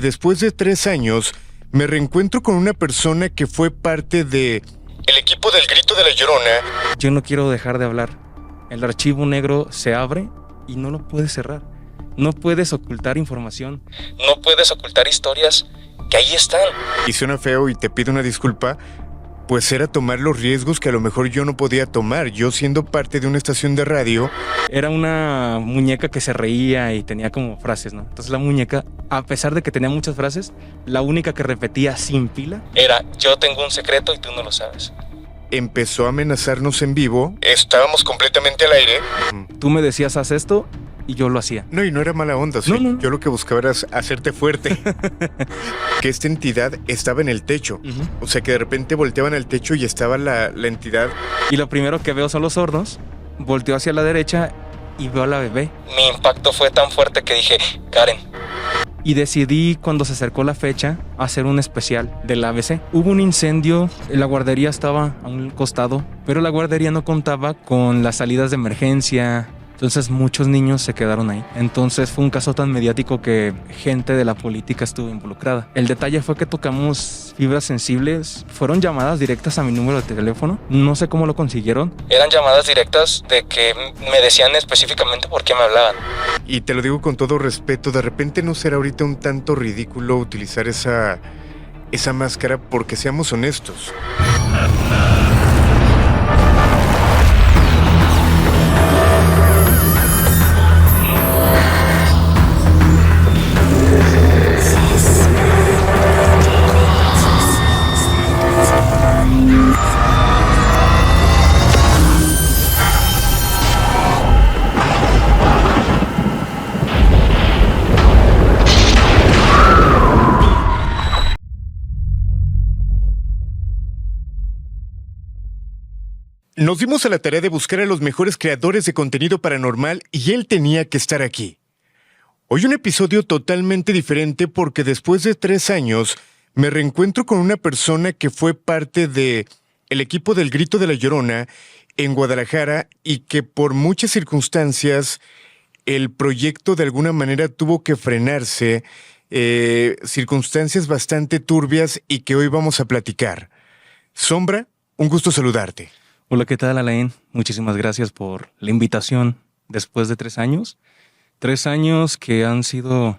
Después de 3 años, me reencuentro con una persona que fue parte de el equipo del Grito de la Llorona. Yo no quiero dejar de hablar. El archivo negro se abre y no lo puedes cerrar. No puedes ocultar información. No puedes ocultar historias que ahí están. Y suena feo y te pido una disculpa, pues era tomar los riesgos que a lo mejor yo no podía tomar. Yo siendo parte de una estación de radio. Era una muñeca que se reía y tenía como frases, ¿no? Entonces la muñeca, a pesar de que tenía muchas frases, la única que repetía sin pila era: yo tengo un secreto y tú no lo sabes. Empezó a amenazarnos en vivo. Estábamos completamente al aire. Tú me decías, haz esto, y yo lo hacía. No, y no era mala onda, ¿sí? No. Yo lo que buscaba era hacerte fuerte. Que esta entidad estaba en el techo. O sea, que de repente volteaban al techo y estaba la entidad. Y lo primero que veo son los hornos. Volteo hacia la derecha y veo a la bebé. Mi impacto fue tan fuerte que dije: Karen. Y decidí, cuando se acercó la fecha, hacer un especial del ABC. Hubo un incendio, la guardería estaba a un costado, pero la guardería no contaba con las salidas de emergencia. Entonces muchos niños se quedaron ahí. Entonces fue un caso tan mediático que gente de la política estuvo involucrada. El detalle fue que tocamos fibras sensibles. Fueron llamadas directas a mi número de teléfono. No sé cómo lo consiguieron. Eran llamadas directas de que me decían específicamente por qué me hablaban. Y te lo digo con todo respeto, de repente no será ahorita un tanto ridículo utilizar esa máscara, porque seamos honestos. Nos dimos a la tarea de buscar a los mejores creadores de contenido paranormal y él tenía que estar aquí. Hoy un episodio totalmente diferente porque después de 3 años me reencuentro con una persona que fue parte de el equipo del Grito de la Llorona en Guadalajara y que por muchas circunstancias el proyecto de alguna manera tuvo que frenarse, circunstancias bastante turbias y que hoy vamos a platicar. Sombra, un gusto saludarte. Hola, ¿qué tal, Alain? Muchísimas gracias por la invitación después de 3 años. 3 años que han sido,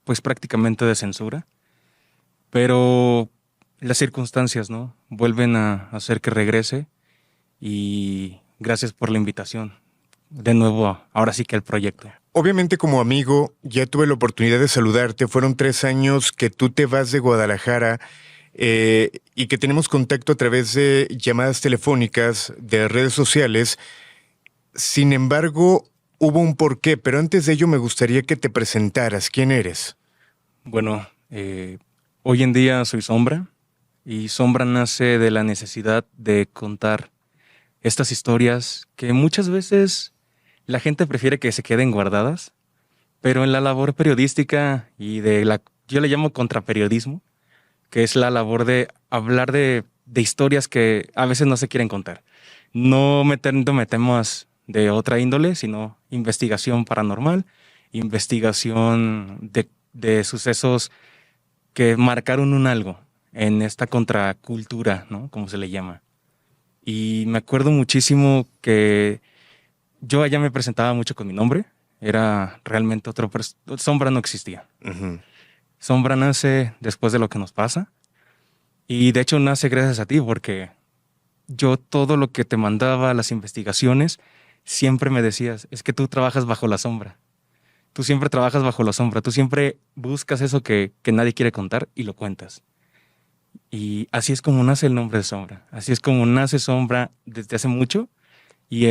pues, prácticamente de censura. Pero las circunstancias, ¿no?, vuelven a hacer que regrese. Y gracias por la invitación. De nuevo, ahora sí que el proyecto. Obviamente, como amigo, ya tuve la oportunidad de saludarte. Fueron 3 años que tú te vas de Guadalajara. Y que tenemos contacto a través de llamadas telefónicas, de redes sociales. Sin embargo, hubo un porqué, pero antes de ello me gustaría que te presentaras. ¿Quién eres? Bueno, hoy en día soy Sombra, y Sombra nace de la necesidad de contar estas historias que muchas veces la gente prefiere que se queden guardadas, pero en la labor periodística y yo le llamo contraperiodismo, que es la labor de hablar de historias que a veces no se quieren contar. No metiéndome temas de otra índole, sino investigación paranormal, investigación de sucesos que marcaron un algo en esta contracultura, ¿no?, como se le llama. Y me acuerdo muchísimo que yo allá me presentaba mucho con mi nombre. Era realmente Sombra no existía. Uh-huh. Sombra nace después de lo que nos pasa, y de hecho nace gracias a ti, porque yo todo lo que te mandaba, las investigaciones, siempre me decías: es que tú trabajas bajo la sombra. Tú siempre trabajas bajo la sombra, tú siempre buscas eso que nadie quiere contar y lo cuentas. Y así es como nace el nombre de Sombra, así es como nace Sombra desde hace mucho, y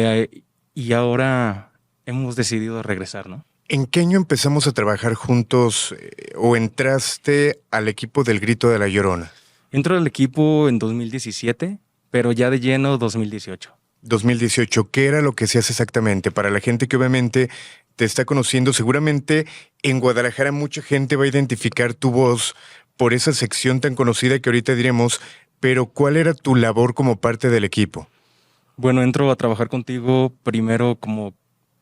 ahora hemos decidido regresar, ¿no? ¿En qué año empezamos a trabajar juntos o entraste al equipo del Grito de la Llorona? Entro al equipo en 2017, pero ya de lleno 2018. 2018, ¿qué era lo que hacías exactamente? Para la gente que obviamente te está conociendo, seguramente en Guadalajara mucha gente va a identificar tu voz por esa sección tan conocida que ahorita diremos, pero ¿cuál era tu labor como parte del equipo? Bueno, entro a trabajar contigo primero como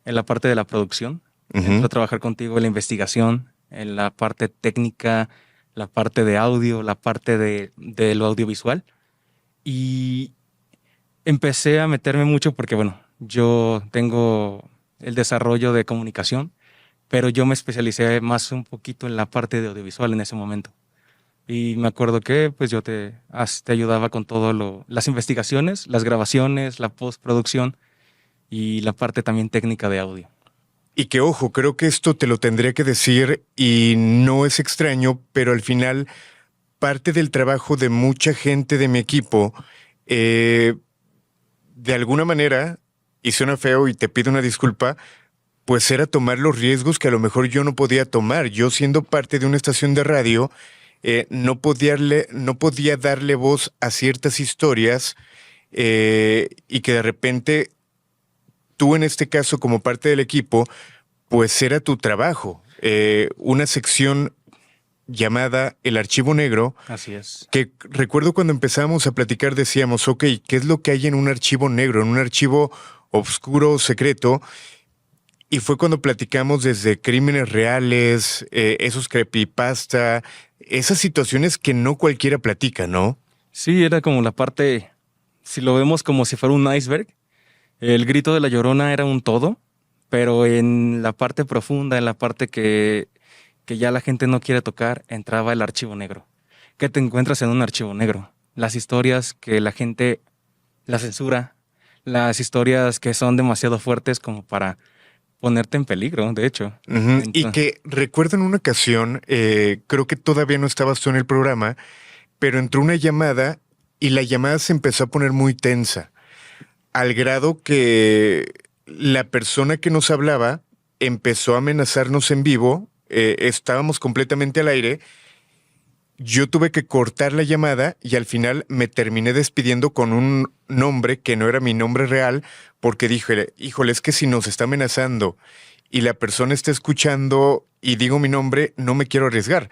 en la parte de la producción. Entro a trabajar contigo en la investigación, en la parte técnica, la parte de audio, la parte de lo audiovisual. Y empecé a meterme mucho porque, bueno, yo tengo el desarrollo de comunicación, pero yo me especialicé más un poquito en la parte de audiovisual en ese momento. Y me acuerdo que pues yo te ayudaba con todo las investigaciones, las grabaciones, la postproducción y la parte también técnica de audio. Y que ojo, creo que esto te lo tendría que decir y no es extraño, pero al final parte del trabajo de mucha gente de mi equipo, de alguna manera, y suena feo y te pido una disculpa, pues era tomar los riesgos que a lo mejor yo no podía tomar. Yo siendo parte de una estación de radio, no podía darle voz a ciertas historias y que de repente tú en este caso como parte del equipo, pues era tu trabajo. Una sección llamada El Archivo Negro. Así es. Que recuerdo cuando empezamos a platicar decíamos, ok, ¿qué es lo que hay en un archivo negro, en un archivo oscuro, secreto? Y fue cuando platicamos desde crímenes reales, esos creepypasta, esas situaciones que no cualquiera platica, ¿no? Sí, era como la parte, si lo vemos como si fuera un iceberg, el grito de la Llorona era un todo, pero en la parte profunda, en la parte que ya la gente no quiere tocar, entraba el archivo negro. ¿Qué te encuentras en un archivo negro? Las historias que la gente la censura, las historias que son demasiado fuertes como para ponerte en peligro, de hecho. Uh-huh. Y que recuerdo en una ocasión, creo que todavía no estabas tú en el programa, pero entró una llamada y la llamada se empezó a poner muy tensa, al grado que la persona que nos hablaba empezó a amenazarnos en vivo, estábamos completamente al aire, yo tuve que cortar la llamada y al final me terminé despidiendo con un nombre que no era mi nombre real porque dije, híjole, es que si nos está amenazando y la persona está escuchando y digo mi nombre, no me quiero arriesgar.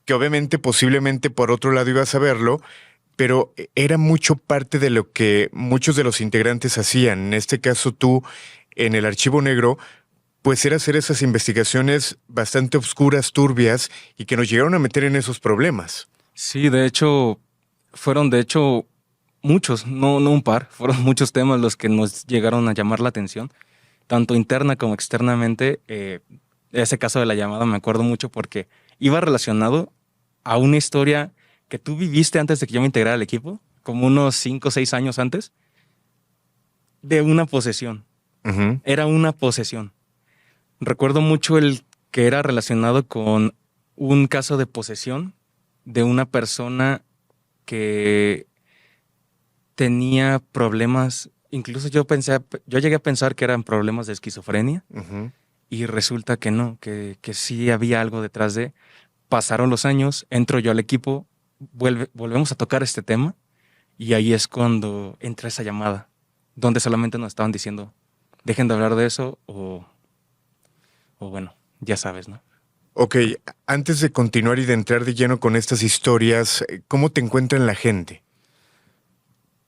Que obviamente, posiblemente por otro lado iba a saberlo, pero era mucho parte de lo que muchos de los integrantes hacían. En este caso tú, en el Archivo Negro, pues era hacer esas investigaciones bastante oscuras, turbias, y que nos llegaron a meter en esos problemas. Sí, de hecho, fueron muchos, no un par, fueron muchos temas los que nos llegaron a llamar la atención, tanto interna como externamente. Ese caso de la llamada me acuerdo mucho porque iba relacionado a una historia que tú viviste antes de que yo me integrara al equipo, como unos 5 o 6 años antes, de una posesión. Uh-huh. Era una posesión. Recuerdo mucho el que era relacionado con un caso de posesión de una persona que tenía problemas, incluso yo llegué a pensar que eran problemas de esquizofrenia, uh-huh, y resulta que no, que sí había algo detrás de. Pasaron los años, entro yo al equipo, volvemos a tocar este tema y ahí es cuando entra esa llamada, donde solamente nos estaban diciendo, dejen de hablar de eso o bueno, ya sabes, ¿no? Ok, antes de continuar y de entrar de lleno con estas historias, ¿cómo te encuentran la gente?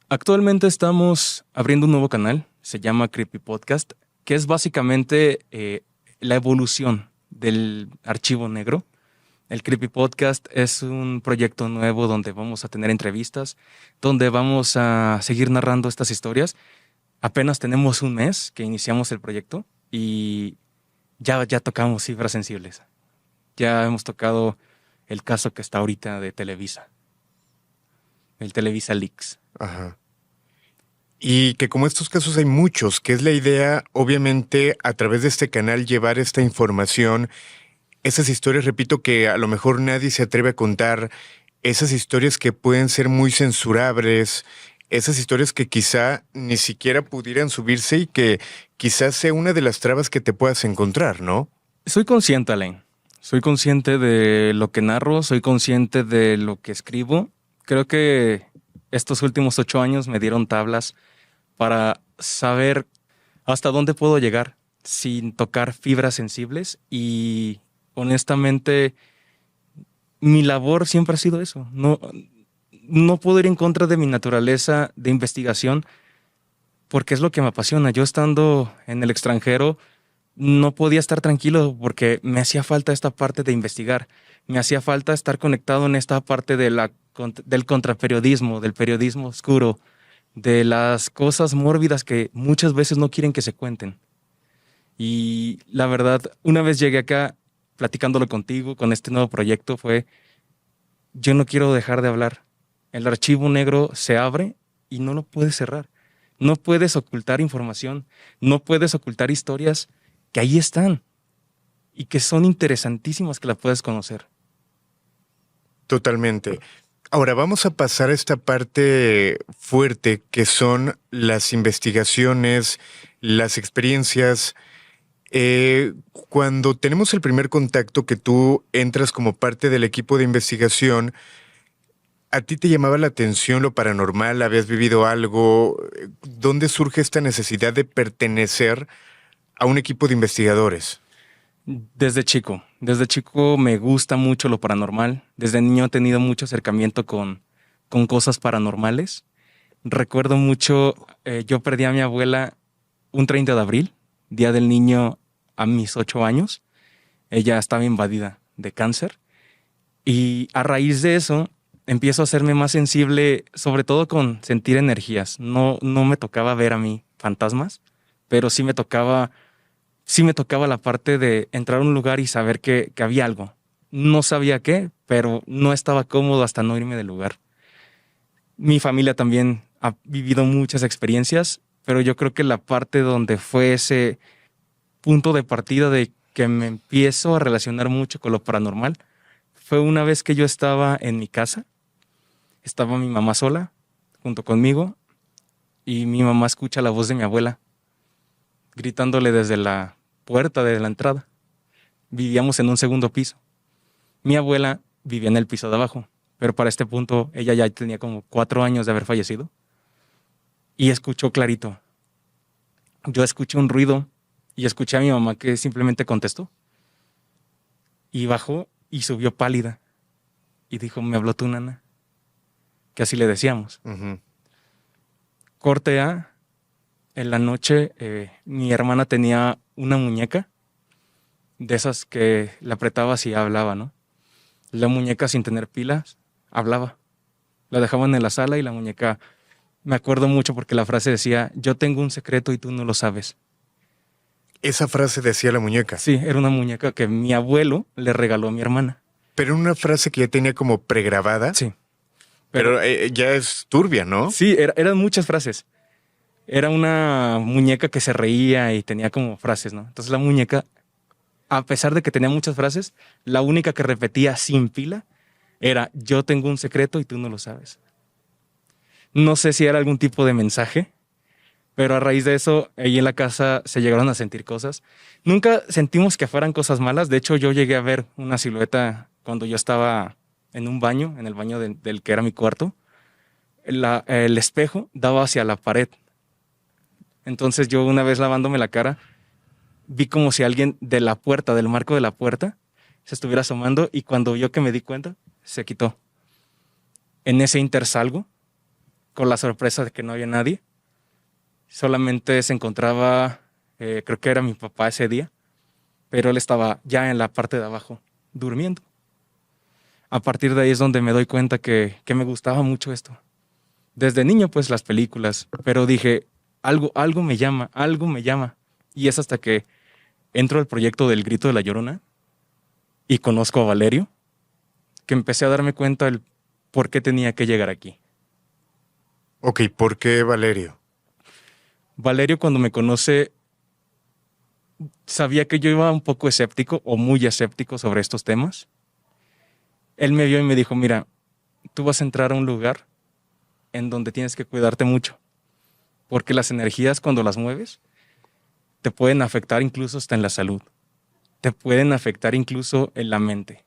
Actualmente estamos abriendo un nuevo canal, se llama Creepy Podcast, que es básicamente la evolución del Archivo Negro. El Creepy Podcast es un proyecto nuevo donde vamos a tener entrevistas, donde vamos a seguir narrando estas historias. Apenas tenemos un mes que iniciamos el proyecto y ya tocamos cifras sensibles. Ya hemos tocado el caso que está ahorita de Televisa, el Televisa Leaks. Ajá. Y que como estos casos hay muchos, que es la idea, obviamente, a través de este canal llevar esta información, esas historias, repito, que a lo mejor nadie se atreve a contar, esas historias que pueden ser muy censurables, esas historias que quizá ni siquiera pudieran subirse y que quizás sea una de las trabas que te puedas encontrar, ¿no? Soy consciente, Alain. Soy consciente de lo que narro, soy consciente de lo que escribo. Creo que estos últimos 8 años me dieron tablas para saber hasta dónde puedo llegar sin tocar fibras sensibles y honestamente mi labor siempre ha sido eso. No puedo ir en contra de mi naturaleza de investigación porque es lo que me apasiona. Yo estando en el extranjero no podía estar tranquilo porque me hacía falta esta parte de investigar. Me hacía falta estar conectado en esta parte del contraperiodismo, del periodismo oscuro, de las cosas mórbidas que muchas veces no quieren que se cuenten. Y la verdad, una vez llegué acá platicándolo contigo, con este nuevo proyecto, yo no quiero dejar de hablar. El archivo negro se abre y no lo puedes cerrar. No puedes ocultar información, no puedes ocultar historias que ahí están y que son interesantísimas que la puedas conocer. Totalmente. Ahora vamos a pasar a esta parte fuerte que son las investigaciones, las experiencias. Cuando tenemos el primer contacto que tú entras como parte del equipo de investigación, ¿a ti te llamaba la atención lo paranormal? ¿Habías vivido algo? ¿Dónde surge esta necesidad de pertenecer a un equipo de investigadores? Desde chico me gusta mucho lo paranormal. Desde niño he tenido mucho acercamiento con cosas paranormales. Recuerdo mucho, yo perdí a mi abuela un 30 de abril, Día del Niño, a mis 8 años. Ella estaba invadida de cáncer. Y a raíz de eso, empiezo a hacerme más sensible, sobre todo con sentir energías. No me tocaba ver a mí fantasmas, pero sí me tocaba la parte de entrar a un lugar y saber que había algo. No sabía qué, pero no estaba cómodo hasta no irme del lugar. Mi familia también ha vivido muchas experiencias, pero yo creo que la parte donde fue ese punto de partida de que me empiezo a relacionar mucho con lo paranormal fue una vez que yo estaba en mi casa. Estaba mi mamá sola, junto conmigo, y mi mamá escucha la voz de mi abuela, gritándole desde la puerta de la entrada. Vivíamos en un segundo piso. Mi abuela vivía en el piso de abajo, pero para este punto ella ya tenía como 4 años de haber fallecido. Y escuchó clarito. Yo escuché un ruido y escuché a mi mamá que simplemente contestó. Y bajó y subió pálida. Y dijo, me habló tu nana. Que así le decíamos. Uh-huh. Corte A, en la noche mi hermana tenía una muñeca de esas que la apretabas y hablaba, ¿no? La muñeca sin tener pilas hablaba. La dejaban en la sala y la muñeca, me acuerdo mucho porque la frase decía, yo tengo un secreto y tú no lo sabes. Esa frase decía la muñeca. Sí, era una muñeca que mi abuelo le regaló a mi hermana. Pero una frase que ya tenía como pregrabada. Sí. Pero ya es turbia, ¿no? Sí, eran muchas frases. Era una muñeca que se reía y tenía como frases, ¿no? Entonces la muñeca, a pesar de que tenía muchas frases, la única que repetía sin pila era, yo tengo un secreto y tú no lo sabes. No sé si era algún tipo de mensaje, pero a raíz de eso, ahí en la casa se llegaron a sentir cosas. Nunca sentimos que fueran cosas malas. De hecho, yo llegué a ver una silueta cuando yo estaba en un baño, en el baño del que era mi cuarto. El espejo daba hacia la pared. Entonces yo una vez lavándome la cara, vi como si alguien de la puerta, del marco de la puerta, se estuviera asomando y cuando vio que me di cuenta, se quitó. En ese inter salgo, con la sorpresa de que no había nadie. Solamente se encontraba, creo que era mi papá ese día, pero él estaba ya en la parte de abajo, durmiendo. A partir de ahí es donde me doy cuenta que me gustaba mucho esto. Desde niño, pues, las películas, pero dije, algo me llama, algo me llama. Y es hasta que entro al proyecto del Grito de la Llorona y conozco a Valerio, que empecé a darme cuenta del por qué tenía que llegar aquí. Ok, ¿por qué Valerio? Valerio, cuando me conoce, sabía que yo iba un poco escéptico o muy escéptico sobre estos temas. Él me vio y me dijo, mira, tú vas a entrar a un lugar en donde tienes que cuidarte mucho, porque las energías cuando las mueves te pueden afectar incluso hasta en la salud, te pueden afectar incluso en la mente.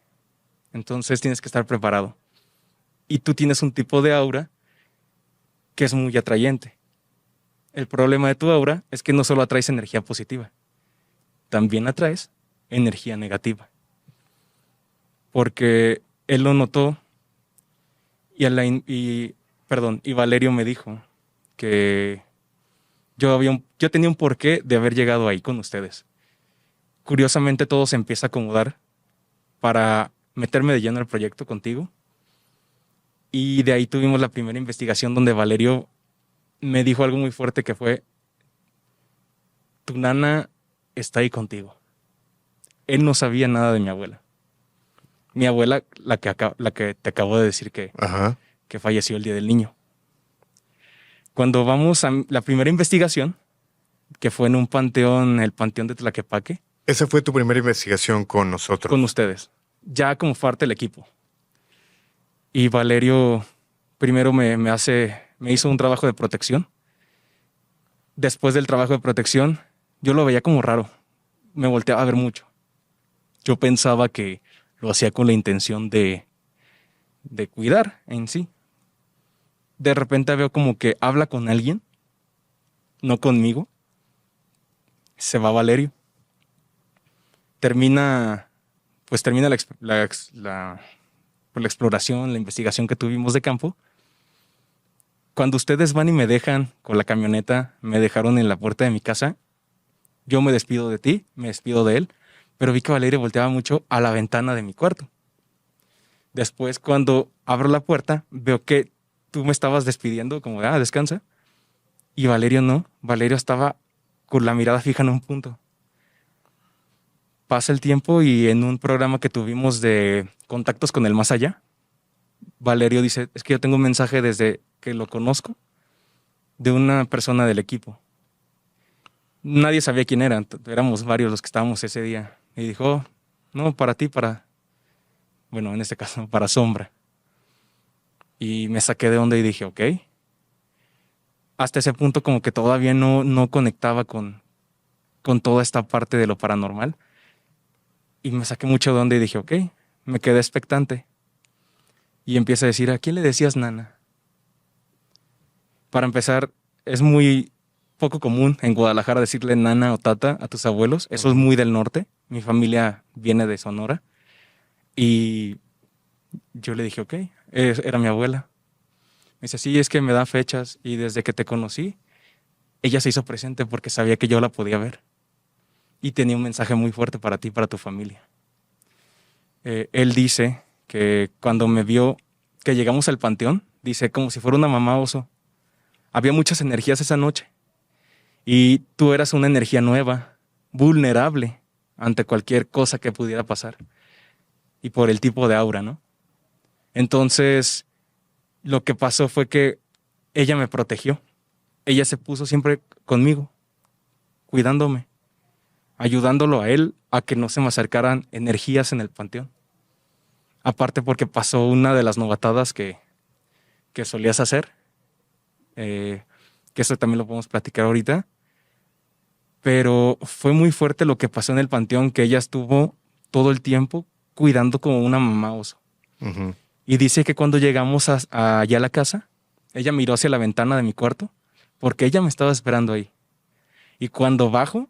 Entonces tienes que estar preparado. Y tú tienes un tipo de aura que es muy atrayente. El problema de tu aura es que no solo atraes energía positiva, también atraes energía negativa. Porque él lo notó y Valerio me dijo que yo tenía un porqué de haber llegado ahí con ustedes. curiosamente todo se empieza a acomodar para meterme de lleno al proyecto contigo. Y de ahí tuvimos la primera investigación donde Valerio me dijo algo muy fuerte que fue: tu nana está ahí contigo. Él no sabía nada de mi abuela. Mi abuela, la que te acabo de decir Ajá. que falleció el día del niño. Cuando vamos a la primera investigación, que fue en un panteón, el panteón de Tlaquepaque, Esa fue tu primera investigación con nosotros. con ustedes, ya como parte del equipo. Y Valerio primero me hizo un trabajo de protección. Después del trabajo de protección, yo lo veía como raro. Me volteaba a ver mucho. Yo pensaba que lo hacía con la intención de cuidar en sí. De repente veo como que habla con alguien, no conmigo. Se va Valerio. Termina la exploración, la investigación que tuvimos de campo. Cuando ustedes van y me dejan con la camioneta, me dejaron en la puerta de mi casa, yo me despido de ti, me despido de él, pero vi que Valerio volteaba mucho a la ventana de mi cuarto. Después, cuando abro la puerta, veo que tú me estabas despidiendo, como de, descansa. Y Valerio no. Valerio estaba con la mirada fija en un punto. Pasa el tiempo y en un programa que tuvimos de contactos con el más allá, Valerio dice: es que yo tengo un mensaje desde que lo conozco de una persona del equipo. Nadie sabía quién era, éramos varios los que estábamos ese día. Y dijo: "Oh, no, para ti, bueno, en este caso, para Sombra". Y me saqué de onda y dije: ok. Hasta ese punto como que todavía no conectaba con toda esta parte de lo paranormal. Y me saqué mucho de onda y dije: ok, me quedé expectante. Y empieza a decir: ¿a quién le decías nana? Para empezar, es muy poco común en Guadalajara decirle nana o tata a tus abuelos. Eso es muy del norte. Mi familia viene de Sonora. Y yo le dije: ok, era mi abuela. Me dice: sí, es que me da fechas y desde que te conocí, ella se hizo presente porque sabía que yo la podía ver. Y tenía un mensaje muy fuerte para ti y para tu familia. Él dice que cuando me vio que llegamos al panteón, dice como si fuera una mamá oso. Había muchas energías esa noche. Y tú eras una energía nueva, vulnerable ante cualquier cosa que pudiera pasar. Y por el tipo de aura, ¿no? Entonces, lo que pasó fue que ella me protegió. Ella se puso siempre conmigo, cuidándome, ayudándolo a él a que no se me acercaran energías en el panteón. Aparte porque pasó una de las novatadas que solías hacer, que eso también lo podemos platicar ahorita. Pero fue muy fuerte lo que pasó en el panteón, que ella estuvo todo el tiempo cuidando como una mamá oso. Uh-huh. Y dice que cuando llegamos allá a la casa, ella miró hacia la ventana de mi cuarto porque ella me estaba esperando ahí. Y cuando bajo,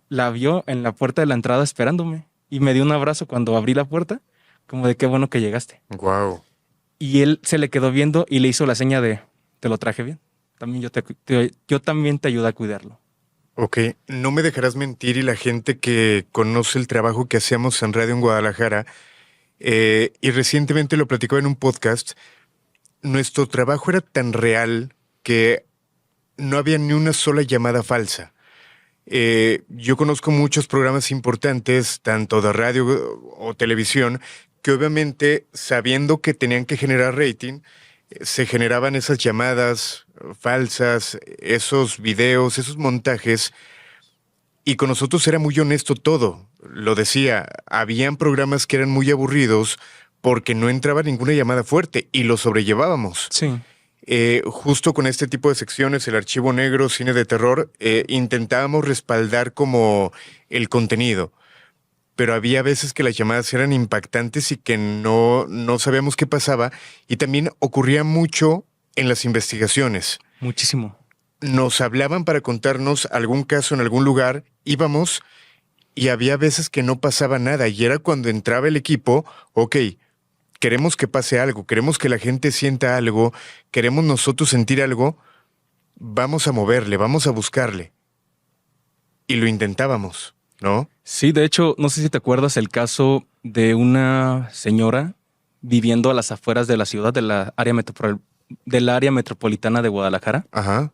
la vio en la puerta de la entrada esperándome y me dio un abrazo cuando abrí la puerta, como de qué bueno que llegaste. Wow. Y él se le quedó viendo y le hizo la seña de: te lo traje bien. También yo también te ayudo a cuidarlo. Ok, no me dejarás mentir, y la gente que conoce el trabajo que hacíamos en radio en Guadalajara, y recientemente lo platicaba en un podcast, nuestro trabajo era tan real que no había ni una sola llamada falsa. Yo conozco muchos programas importantes, tanto de radio o televisión, que obviamente, sabiendo que tenían que generar rating, se generaban esas llamadas falsas, esos videos, esos montajes, y con nosotros era muy honesto todo. Lo decía, habían programas que eran muy aburridos porque no entraba ninguna llamada fuerte y lo sobrellevábamos. Sí. Justo con este tipo de secciones, el archivo negro, cine de terror, intentábamos respaldar como el contenido. Pero había veces que las llamadas eran impactantes y que no sabíamos qué pasaba. Y también ocurría mucho en las investigaciones. Muchísimo. Nos hablaban para contarnos algún caso en algún lugar, íbamos y había veces que no pasaba nada. Y era cuando entraba el equipo: ok, queremos que pase algo, queremos que la gente sienta algo, queremos nosotros sentir algo, vamos a moverle, vamos a buscarle. Y lo intentábamos. ¿no? Sí, de hecho, no sé si te acuerdas el caso de una señora viviendo a las afueras de la ciudad, del área metropolitana de Guadalajara. Ajá,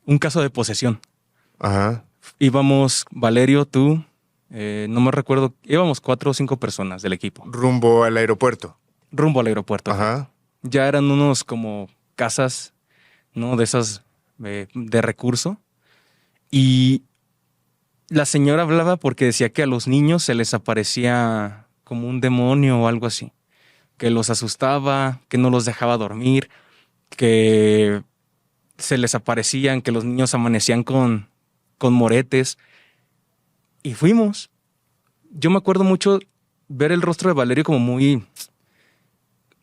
Un caso de posesión. ajá, Íbamos, Valerio, tú, no me recuerdo, íbamos 4 o 5 personas del equipo, rumbo al aeropuerto. rumbo al aeropuerto. Ajá, Ya eran unos como casas, ¿no? De esas de recurso. Y la señora hablaba porque decía que a los niños se les aparecía como un demonio o algo así, que los asustaba, que no los dejaba dormir, que se les aparecían, que los niños amanecían con moretes. Y fuimos. Yo me acuerdo mucho ver el rostro de Valerio como muy,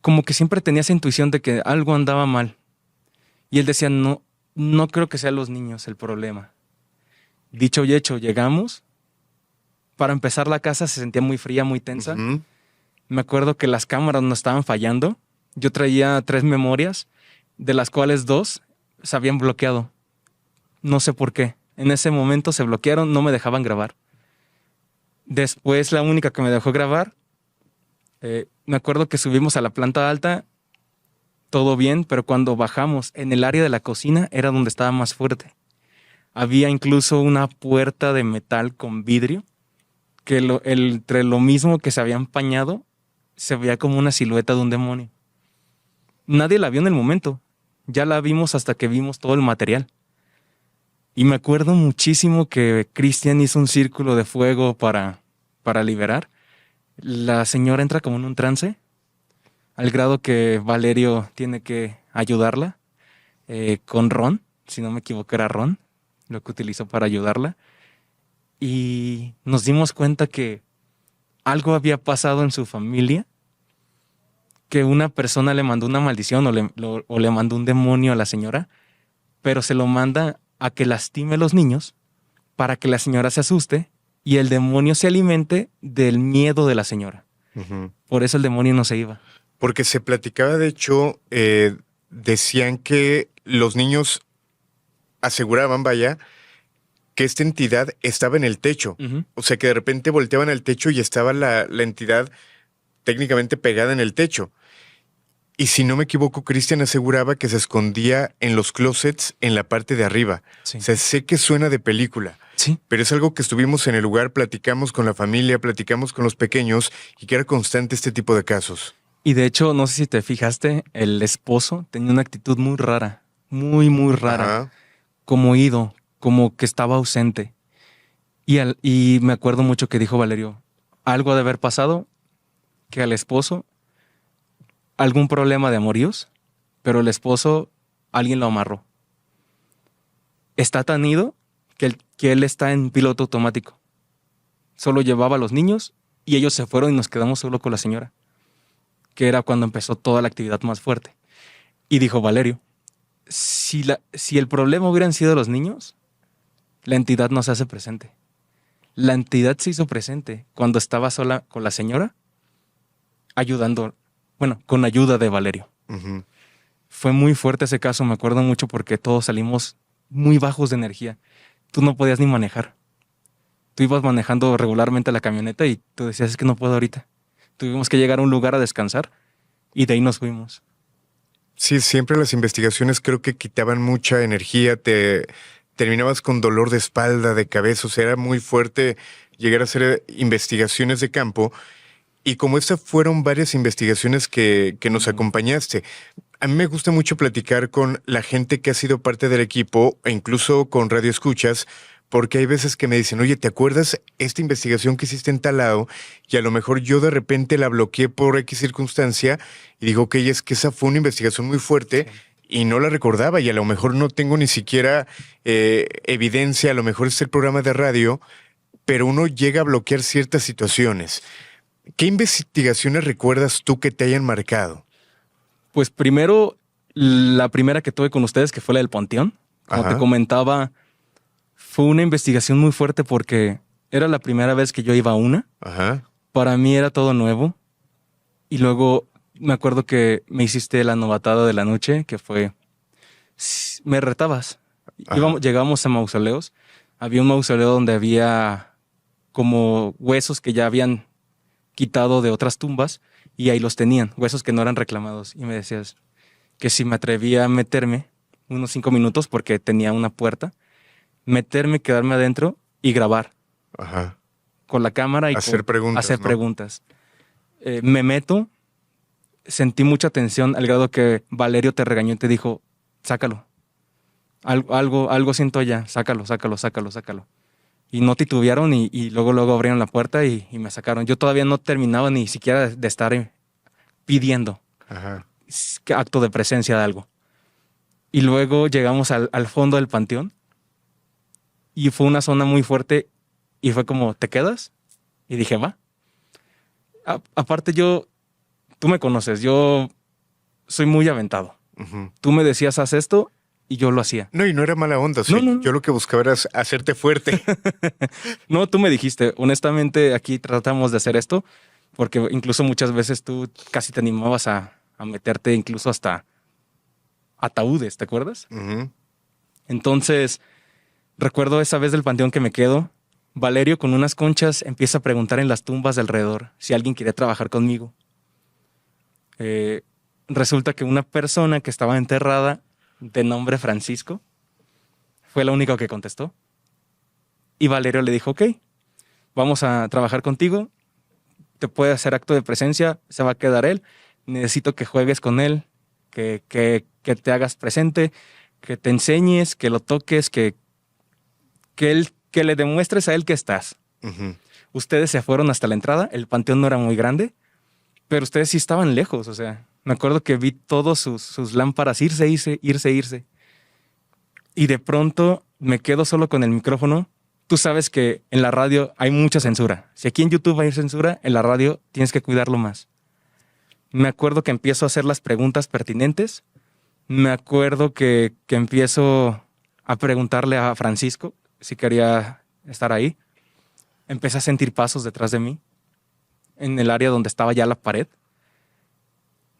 como que siempre tenía esa intuición de que algo andaba mal. Y él decía, no, no creo que sean los niños el problema. Dicho y hecho, llegamos. Para empezar, la casa se sentía muy fría, muy tensa. ujú, Me acuerdo que las cámaras no estaban fallando. Yo traía 3 memorias, de las cuales 2 se habían bloqueado. No sé por qué. En ese momento se bloquearon, no me dejaban grabar. Después, la única que me dejó grabar, me acuerdo que subimos a la planta alta, todo bien, pero cuando bajamos en el área de la cocina era donde estaba más fuerte. Había incluso una puerta de metal con vidrio que entre lo mismo que se había empañado, se veía como una silueta de un demonio. Nadie la vio en el momento. Ya la vimos hasta que vimos todo el material. Y me acuerdo muchísimo que Cristian hizo un círculo de fuego para liberar. La señora entra como en un trance, al grado que Valerio tiene que ayudarla con ron, si no me equivoco era ron, lo que utilizó para ayudarla. Y nos dimos cuenta que algo había pasado en su familia, que una persona le mandó una maldición o le mandó un demonio a la señora, pero se lo manda a que lastime a los niños para que la señora se asuste y el demonio se alimente del miedo de la señora. ujú. Por eso el demonio no se iba. Porque se platicaba, de hecho, decían que los niños aseguraban, vaya, que esta entidad estaba en el techo. Ujú. O sea, que de repente volteaban al techo y estaba la entidad técnicamente pegada en el techo. Y si no me equivoco, Cristian aseguraba que se escondía en los closets en la parte de arriba. Sí. O sea, sé que suena de película, Sí. pero es algo que estuvimos en el lugar, platicamos con la familia, platicamos con los pequeños y que era constante este tipo de casos. Y de hecho, no sé si te fijaste, el esposo tenía una actitud muy rara, muy, muy rara, Ajá. como ido, como que estaba ausente. Y me acuerdo mucho que dijo Valerio, algo ha de haber pasado, que al esposo, algún problema de amoríos, pero el esposo, alguien lo amarró. Está tan ido que él está en piloto automático. Solo llevaba a los niños y ellos se fueron y nos quedamos solo con la señora, que era cuando empezó toda la actividad más fuerte. Y dijo Valerio, si el problema hubieran sido los niños, la entidad no se hace presente. La entidad se hizo presente cuando estaba sola con la señora, ayudando, bueno, con ayuda de Valerio. Ujú. Fue muy fuerte ese caso, me acuerdo mucho porque todos salimos muy bajos de energía. Tú no podías ni manejar. Tú ibas manejando regularmente la camioneta y tú decías, es que no puedo ahorita. Tuvimos que llegar a un lugar a descansar y de ahí nos fuimos. Sí, siempre las investigaciones creo que quitaban mucha energía, te terminabas con dolor de espalda, de cabeza, o sea, era muy fuerte llegar a hacer investigaciones de campo. Y como estas fueron varias investigaciones que nos acompañaste, a mí me gusta mucho platicar con la gente que ha sido parte del equipo e incluso con Radio Escuchas, porque hay veces que me dicen, oye, ¿te acuerdas esta investigación que hiciste en tal lado? Y a lo mejor yo de repente la bloqueé por X circunstancia y digo, ok, es que esa fue una investigación muy fuerte. Sí. Y no la recordaba y a lo mejor no tengo ni siquiera evidencia, a lo mejor es el programa de radio, pero uno llega a bloquear ciertas situaciones. ¿Qué investigaciones recuerdas tú que te hayan marcado? Pues primero, la primera que tuve con ustedes, que fue la del Panteón. Como Ajá. te comentaba, fue una investigación muy fuerte porque era la primera vez que yo iba a una. Ajá. Para mí era todo nuevo. Y luego me acuerdo que me hiciste la novatada de la noche, que fue, me retabas. Ajá. Llegamos a mausoleos. Había un mausoleo donde había como huesos que ya habían quitado de otras tumbas y ahí los tenían, huesos que no eran reclamados. Y me decías que si me atrevía a meterme unos 5 minutos porque tenía una puerta, meterme, quedarme adentro y grabar. Ajá. Con la cámara y hacer preguntas. Hacer ¿no? preguntas. Me meto, sentí mucha tensión al grado que Valerio te regañó y te dijo, sácalo. Algo siento ya, sácalo. Y no titubearon y luego abrieron la puerta y me sacaron. Yo todavía no terminaba ni siquiera de estar pidiendo Ajá. acto de presencia de algo. Y luego llegamos al fondo del panteón y fue una zona muy fuerte y fue como, ¿te quedas? Y dije, va. Aparte tú me conoces, yo soy muy aventado. Uh-huh. Tú me decías, haz esto y yo lo hacía. No, y no era mala onda. No. Yo lo que buscaba era hacerte fuerte. No, tú me dijiste, honestamente, aquí tratamos de hacer esto, porque incluso muchas veces tú casi te animabas a meterte incluso hasta ataúdes, ¿te acuerdas? Uh-huh. Entonces, recuerdo esa vez del panteón que me quedo, Valerio con unas conchas empieza a preguntar en las tumbas de alrededor si alguien quería trabajar conmigo. Resulta que una persona que estaba enterrada de nombre Francisco fue la única que contestó. Y Valerio le dijo, ok, vamos a trabajar contigo, te puede hacer acto de presencia, se va a quedar él, necesito que juegues con él, que te hagas presente, que te enseñes, que lo toques, que le demuestres a él que estás. Uh-huh. Ustedes se fueron hasta la entrada, el panteón no era muy grande, pero ustedes sí estaban lejos, o sea, me acuerdo que vi todos sus lámparas irse. Y de pronto me quedo solo con el micrófono. Tú sabes que en la radio hay mucha censura. Si aquí en YouTube hay censura, en la radio tienes que cuidarlo más. Me acuerdo que empiezo a hacer las preguntas pertinentes. Me acuerdo que empiezo a preguntarle a Francisco si quería estar ahí. Empecé a sentir pasos detrás de mí, en el área donde estaba ya la pared.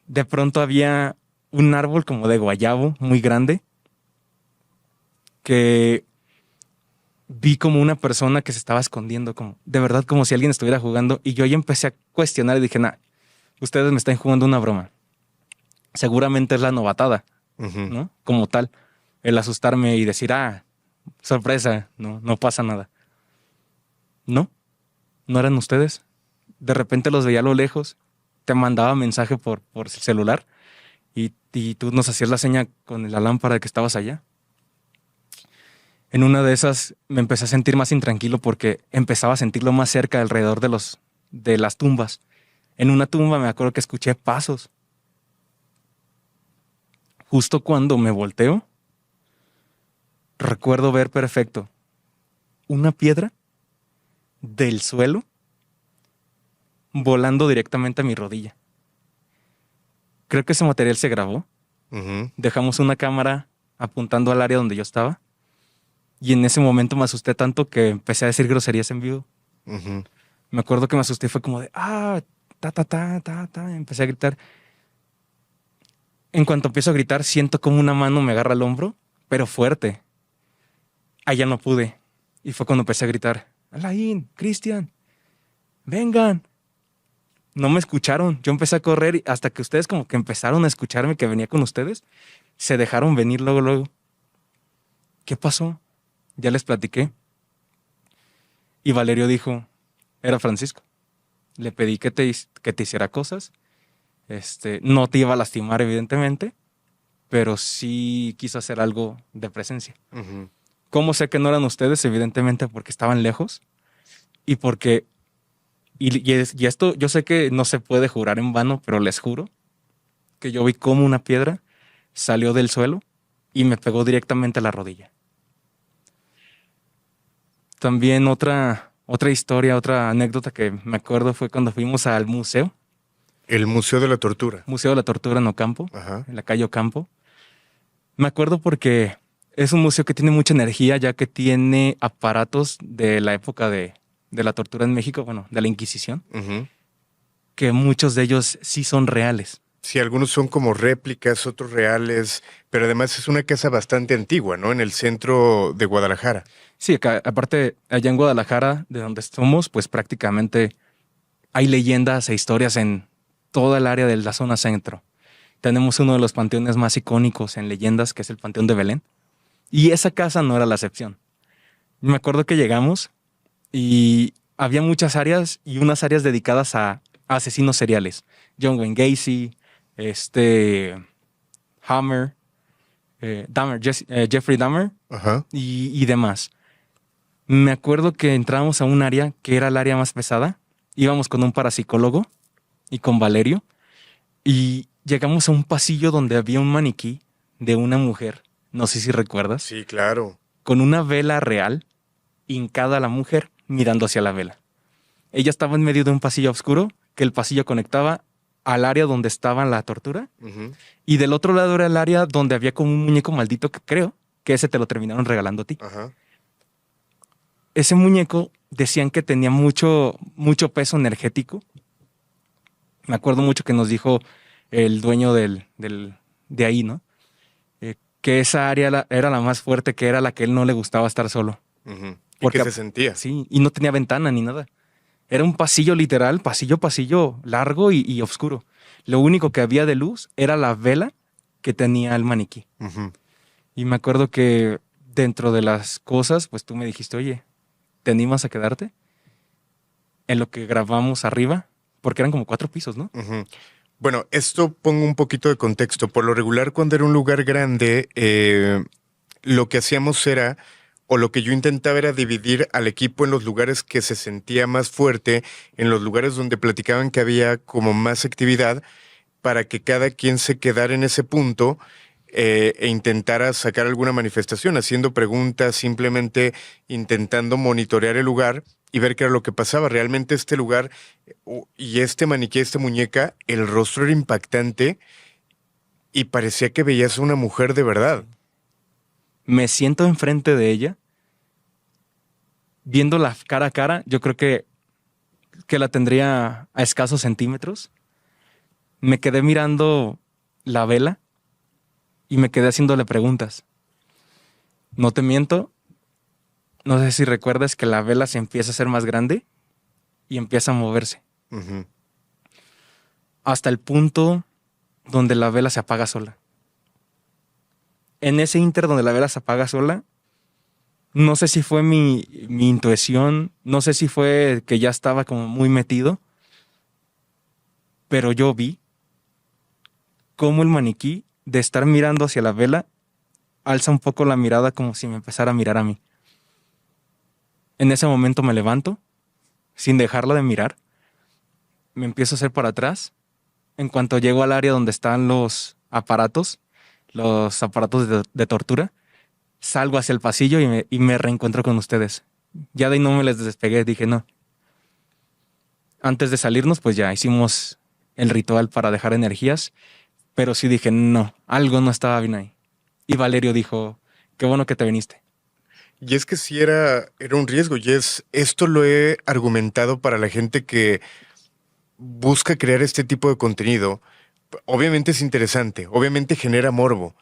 De pronto había un árbol como de guayabo muy grande que vi como una persona que se estaba escondiendo, como de verdad como si alguien estuviera jugando. Y yo ya empecé a cuestionar y dije, nah, ustedes me están jugando una broma. Seguramente es la novatada, Uh-huh. ¿no? Como tal, el asustarme y decir, sorpresa, no pasa nada. No eran ustedes. De repente los veía a lo lejos, te mandaba mensaje por celular y tú nos hacías la seña con la lámpara de que estabas allá. En una de esas me empecé a sentir más intranquilo porque empezaba a sentirlo más cerca alrededor de las tumbas. En una tumba me acuerdo que escuché pasos. Justo cuando me volteo, recuerdo ver perfecto una piedra del suelo volando directamente a mi rodilla. Creo que ese material se grabó. Uh-huh. Dejamos una cámara apuntando al área donde yo estaba y en ese momento me asusté tanto que empecé a decir groserías en vivo. Uh-huh. Me acuerdo que me asusté y fue como de empecé a gritar. En cuanto empiezo a gritar, siento como una mano me agarra el hombro, pero fuerte. Allá no pude. Y fue cuando empecé a gritar, Alain, Cristian, vengan. No me escucharon. Yo empecé a correr hasta que ustedes como que empezaron a escucharme que venía con ustedes. Se dejaron venir luego. ¿Qué pasó? Ya les platiqué. Y Valerio dijo, era Francisco. Le pedí que te hiciera cosas. No te iba a lastimar, evidentemente, pero sí quiso hacer algo de presencia. Uh-huh. ¿Cómo sé que no eran ustedes? Evidentemente porque estaban lejos y porque... Y esto yo sé que no se puede jurar en vano, pero les juro que yo vi cómo una piedra salió del suelo y me pegó directamente a la rodilla. También otra historia, otra anécdota que me acuerdo fue cuando fuimos al museo. El Museo de la Tortura. Museo de la Tortura en Ocampo, Ajá. en la calle Ocampo. Me acuerdo porque es un museo que tiene mucha energía, ya que tiene aparatos de la época de la tortura en México, bueno, de la Inquisición, Uh-huh. que muchos de ellos sí son reales. Sí, algunos son como réplicas, otros reales, pero además es una casa bastante antigua, ¿no? En el centro de Guadalajara. Sí, aparte, allá en Guadalajara, de donde somos, pues prácticamente hay leyendas e historias en toda el área de la zona centro. Tenemos uno de los panteones más icónicos en leyendas, que es el Panteón de Belén. Y esa casa no era la excepción. Me acuerdo que llegamos y había muchas áreas y unas áreas dedicadas a asesinos seriales. John Wayne Gacy, Hammer, Jeffrey Dahmer Ajá. y demás. Me acuerdo que entramos a un área que era el área más pesada. Íbamos con un parapsicólogo y con Valerio. Y llegamos a un pasillo donde había un maniquí de una mujer, no sé si recuerdas, Sí, claro. con una vela real, hincada a la mujer, mirando hacia la vela. Ella estaba en medio de un pasillo oscuro, que el pasillo conectaba al área donde estaba la tortura, Ujú. y del otro lado era el área donde había como un muñeco maldito que creo que ese te lo terminaron regalando a ti. Ajá. Ese muñeco decían que tenía mucho peso energético. Me acuerdo mucho que nos dijo el dueño de ahí, ¿no? Que esa área era la más fuerte, que era la que él no le gustaba estar solo. Ujú. ¿Y Porque qué se sentía? sí, y no tenía ventana ni nada. Era un pasillo literal, pasillo largo y oscuro. Lo único que había de luz era la vela que tenía el maniquí. Ujú. Y me acuerdo que dentro de las cosas, pues tú me dijiste, oye, ¿te animas a quedarte? En lo que grabamos arriba, porque eran como 4 pisos, ¿no? Ujú. Bueno, esto pongo un poquito de contexto. Por lo regular, cuando era un lugar grande, lo que hacíamos era, o lo que yo intentaba era dividir al equipo en los lugares que se sentía más fuerte, en los lugares donde platicaban que había como más actividad, para que cada quien se quedara en ese punto e intentara sacar alguna manifestación, haciendo preguntas, simplemente intentando monitorear el lugar y ver qué era lo que pasaba. Realmente este lugar y este maniquí, esta muñeca, el rostro era impactante y parecía que veías a una mujer de verdad. Me siento enfrente de ella, viéndola cara a cara. Yo creo que la tendría a escasos centímetros. Me quedé mirando la vela y me quedé haciéndole preguntas. No te miento, no sé si recuerdas que la vela se empieza a hacer más grande y empieza a moverse Ujú. hasta el punto donde la vela se apaga sola. En ese inter donde la vela se apaga sola, no sé si fue mi intuición, no sé si fue que ya estaba como muy metido, pero yo vi cómo el maniquí, de estar mirando hacia la vela, alza un poco la mirada como si me empezara a mirar a mí. En ese momento me levanto, sin dejarla de mirar, me empiezo a hacer para atrás. En cuanto llego al área donde están los aparatos de tortura, salgo hacia el pasillo y me reencuentro con ustedes. Ya de ahí no me les despegué, dije no. Antes de salirnos, pues ya hicimos el ritual para dejar energías, pero sí dije no, algo no estaba bien ahí. Y Valerio dijo, qué bueno que te viniste. Y es que sí era un riesgo, y esto lo he argumentado para la gente que busca crear este tipo de contenido. Obviamente es interesante, obviamente genera morbo,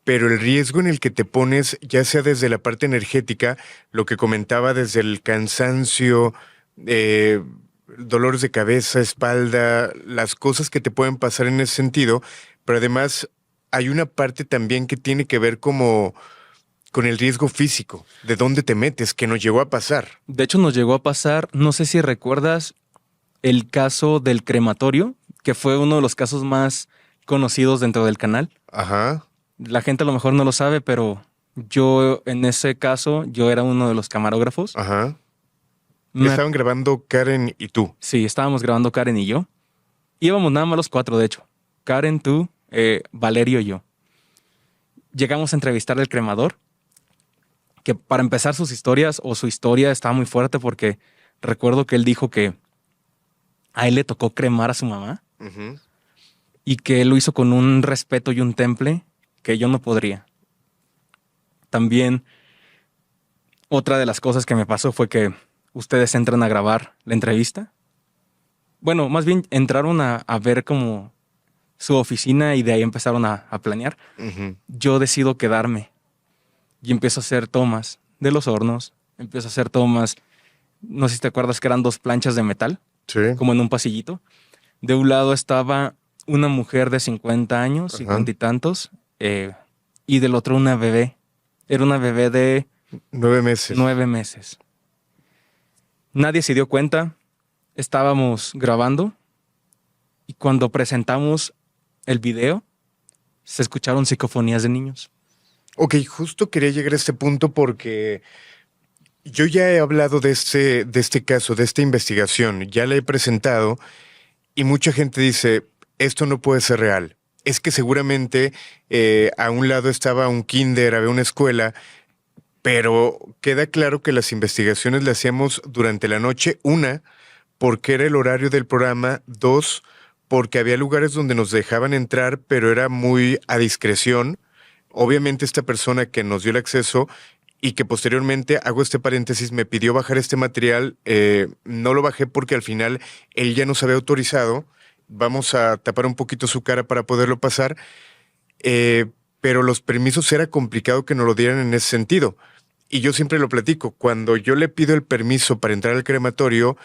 pero el riesgo en el que te pones, ya sea desde la parte energética, lo que comentaba desde el cansancio, eh, dolores de cabeza, espalda, las cosas que te pueden pasar en ese sentido, pero además hay una parte también que tiene que ver como con el riesgo físico, de dónde te metes, que nos llegó a pasar. De hecho, nos llegó a pasar, no sé si recuerdas el caso del crematorio, que fue uno de los casos más conocidos dentro del canal. Ajá, La gente a lo mejor no lo sabe, pero yo en ese caso, yo era uno de los camarógrafos. ajá. Me- Estaban grabando Karen y tú. sí, estábamos grabando Karen y yo. Íbamos nada más los 4, de hecho. Karen, tú, Valerio y yo. Llegamos a entrevistar al cremador, que para empezar sus historias o su historia estaba muy fuerte porque recuerdo que él dijo que a él le tocó cremar a su mamá Ujú. y que él lo hizo con un respeto y un temple que yo no podría. También otra de las cosas que me pasó fue que ustedes entran a grabar la entrevista. Bueno, más bien entraron a ver como su oficina y de ahí empezaron a planear. Ujú. Yo decido quedarme y empiezo a hacer tomas de los hornos. Empiezo a hacer tomas, no sé si te acuerdas que eran 2 planchas de metal, Sí. como en un pasillito. De un lado estaba una mujer de 50 años, Ajá. 50 y tantos, y del otro una bebé. Era una bebé de 9 meses. 9 meses. Nadie se dio cuenta. Estábamos grabando y cuando presentamos el video, se escucharon psicofonías de niños. Ok, justo quería llegar a este punto porque yo ya he hablado de este caso, de esta investigación, ya la he presentado y mucha gente dice, esto no puede ser real. Es que seguramente a un lado estaba un kinder, había una escuela, pero queda claro que las investigaciones las hacíamos durante la noche, una, porque era el horario del programa, 2, porque había lugares donde nos dejaban entrar, pero era muy a discreción. Obviamente esta persona que nos dio el acceso y que posteriormente, hago este paréntesis, me pidió bajar este material, no lo bajé porque al final él ya nos había autorizado. Vamos a tapar un poquito su cara para poderlo pasar, pero los permisos era complicado que nos lo dieran en ese sentido. Y yo siempre lo platico, cuando yo le pido el permiso para entrar al crematorio,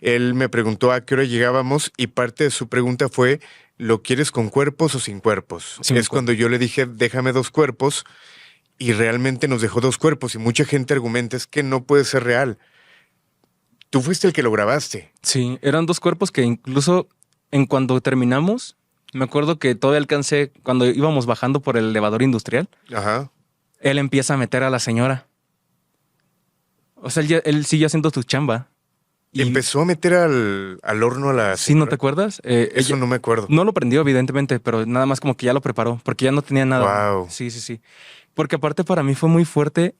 él me preguntó a qué hora llegábamos y parte de su pregunta fue, ¿lo quieres con cuerpos o sin cuerpos? Sin Es cuando yo le dije, déjame 2 cuerpos, y realmente nos dejó 2 cuerpos, y mucha gente argumenta, es que no puede ser real. Tú fuiste el que lo grabaste. Sí, eran 2 cuerpos que incluso en cuando terminamos, me acuerdo que todavía alcancé, cuando íbamos bajando por el elevador industrial, Ajá. él empieza a meter a la señora. O sea, él sigue haciendo su chamba. Y Empezó a meter al horno a la sí, ¿no señora. te acuerdas? Eso Ella no me acuerdo. no lo prendió, evidentemente, pero nada más como que ya lo preparó, porque ya no tenía nada. Wow. Sí, sí, sí. Porque aparte para mí fue muy fuerte.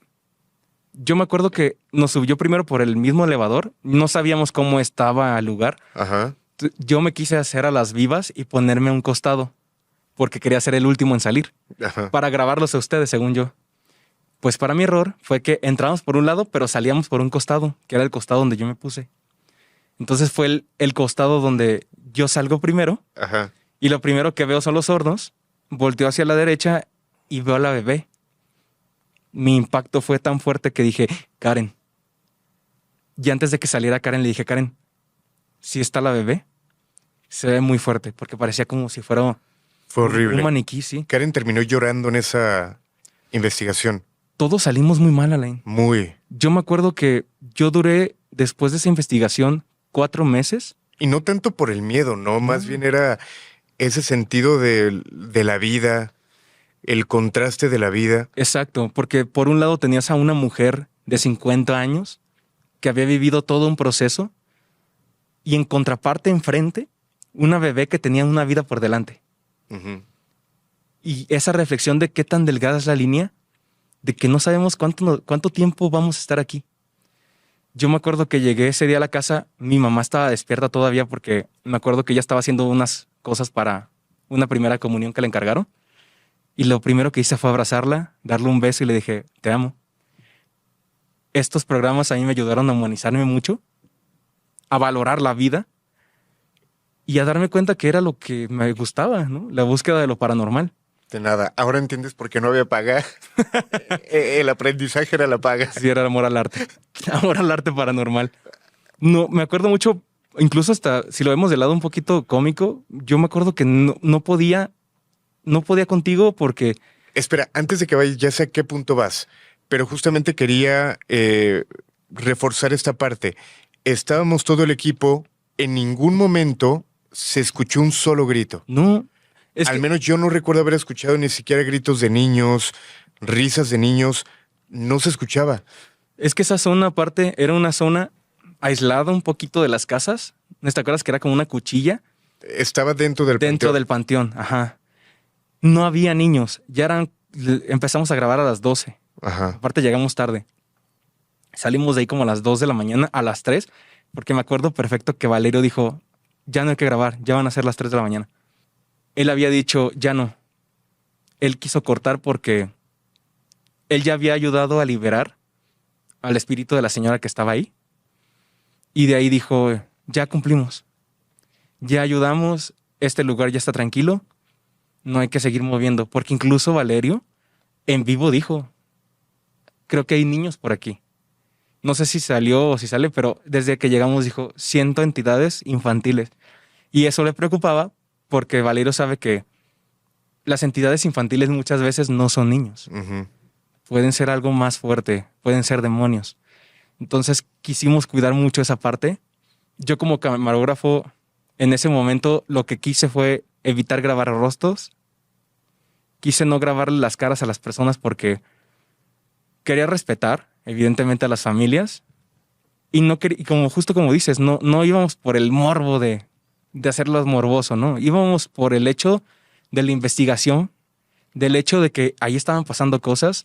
Yo me acuerdo que nos subió primero por el mismo elevador. No sabíamos cómo estaba el lugar. Ajá. Yo me quise hacer a las vivas y ponerme a un costado, porque quería ser el último en salir, Ajá. para grabarlos a ustedes, según yo. Pues para mi error fue que entramos por un lado, pero salíamos por un costado, que era el costado donde yo me puse. Entonces fue el costado donde yo salgo primero Ajá. y lo primero que veo son los hornos. Volteo hacia la derecha y veo a la bebé. Mi impacto fue tan fuerte que dije, Karen. Y antes de que saliera Karen le dije, Karen, ¿sí está la bebé? Se ve muy fuerte porque parecía como si fuera Fue horrible. un maniquí, sí. Karen terminó llorando en esa investigación. Todos salimos muy mal, Alain. Muy. Yo me acuerdo que yo duré, después de esa investigación, 4 meses. Y no tanto por el miedo, ¿no? Más bien era ese sentido de la vida, el contraste de la vida. Exacto, porque por un lado tenías a una mujer de 50 años que había vivido todo un proceso y en contraparte enfrente, una bebé que tenía una vida por delante. Ujú. Y esa reflexión de qué tan delgada es la línea, de que no sabemos cuánto tiempo vamos a estar aquí. Yo me acuerdo que llegué ese día a la casa, mi mamá estaba despierta todavía porque me acuerdo que ella estaba haciendo unas cosas para una primera comunión que le encargaron. Y lo primero que hice fue abrazarla, darle un beso y le dije, te amo. Estos programas a mí me ayudaron a humanizarme mucho, a valorar la vida y a darme cuenta que era lo que me gustaba, ¿no? La búsqueda de lo paranormal. De nada. Ahora entiendes por qué no había paga. El aprendizaje era la paga. Sí, era amor al arte. Amor al arte paranormal. No, me acuerdo mucho, incluso hasta si lo vemos de lado un poquito cómico, yo me acuerdo que no podía contigo porque Espera, antes de que vayas, ya sé a qué punto vas, pero justamente quería reforzar esta parte. Estábamos todo el equipo, en ningún momento se escuchó un solo grito. no. Al menos yo no recuerdo haber escuchado ni siquiera gritos de niños, risas de niños, no se escuchaba. Es que esa zona aparte era una zona aislada un poquito de las casas. ¿No te acuerdas que era como una cuchilla? Estaba dentro del Dentro panteón. del panteón, ajá. No había niños. Empezamos a grabar a las 12. Ajá. Aparte llegamos tarde. Salimos de ahí como a las 2 de la mañana, a las 3, porque me acuerdo perfecto que Valerio dijo, ya no hay que grabar, ya van a ser las 3 de la mañana. Él había dicho, ya no. Él quiso cortar porque él ya había ayudado a liberar al espíritu de la señora que estaba ahí. Y de ahí dijo, ya cumplimos. Ya ayudamos, este lugar ya está tranquilo. no hay que seguir moviendo, porque incluso Valerio en vivo dijo, creo que hay niños por aquí. No sé si salió o si sale, pero desde que llegamos dijo, siento entidades infantiles. Y eso le preocupaba porque Valerio sabe que las entidades infantiles muchas veces no son niños. Ujú. Pueden ser algo más fuerte, pueden ser demonios. Entonces quisimos cuidar mucho esa parte. Yo como camarógrafo, en ese momento lo que quise fue evitar grabar rostros. Quise no grabarle las caras a las personas porque quería respetar, evidentemente, a las familias. Y no y como justo como dices, no íbamos por el morbo de hacerlo morboso, ¿no? Íbamos por el hecho de la investigación, del hecho de que ahí estaban pasando cosas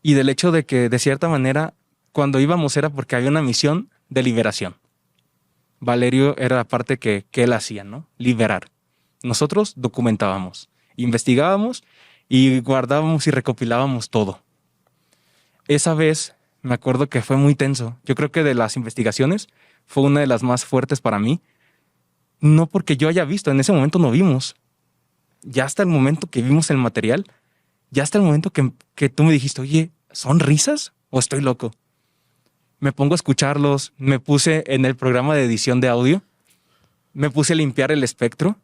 y del hecho de que, de cierta manera, cuando íbamos era porque había una misión de liberación. Valerio era la parte que él hacía, ¿no? Liberar. Nosotros documentábamos, investigábamos y guardábamos y recopilábamos todo. Esa vez me acuerdo que fue muy tenso. Yo creo que de las investigaciones fue una de las más fuertes para mí. No porque yo haya visto, en ese momento no vimos. Ya hasta el momento que vimos el material, ya hasta el momento que tú me dijiste, oye, ¿son risas o estoy loco? Me pongo a escucharlos, me puse en el programa de edición de audio, me puse a limpiar el espectro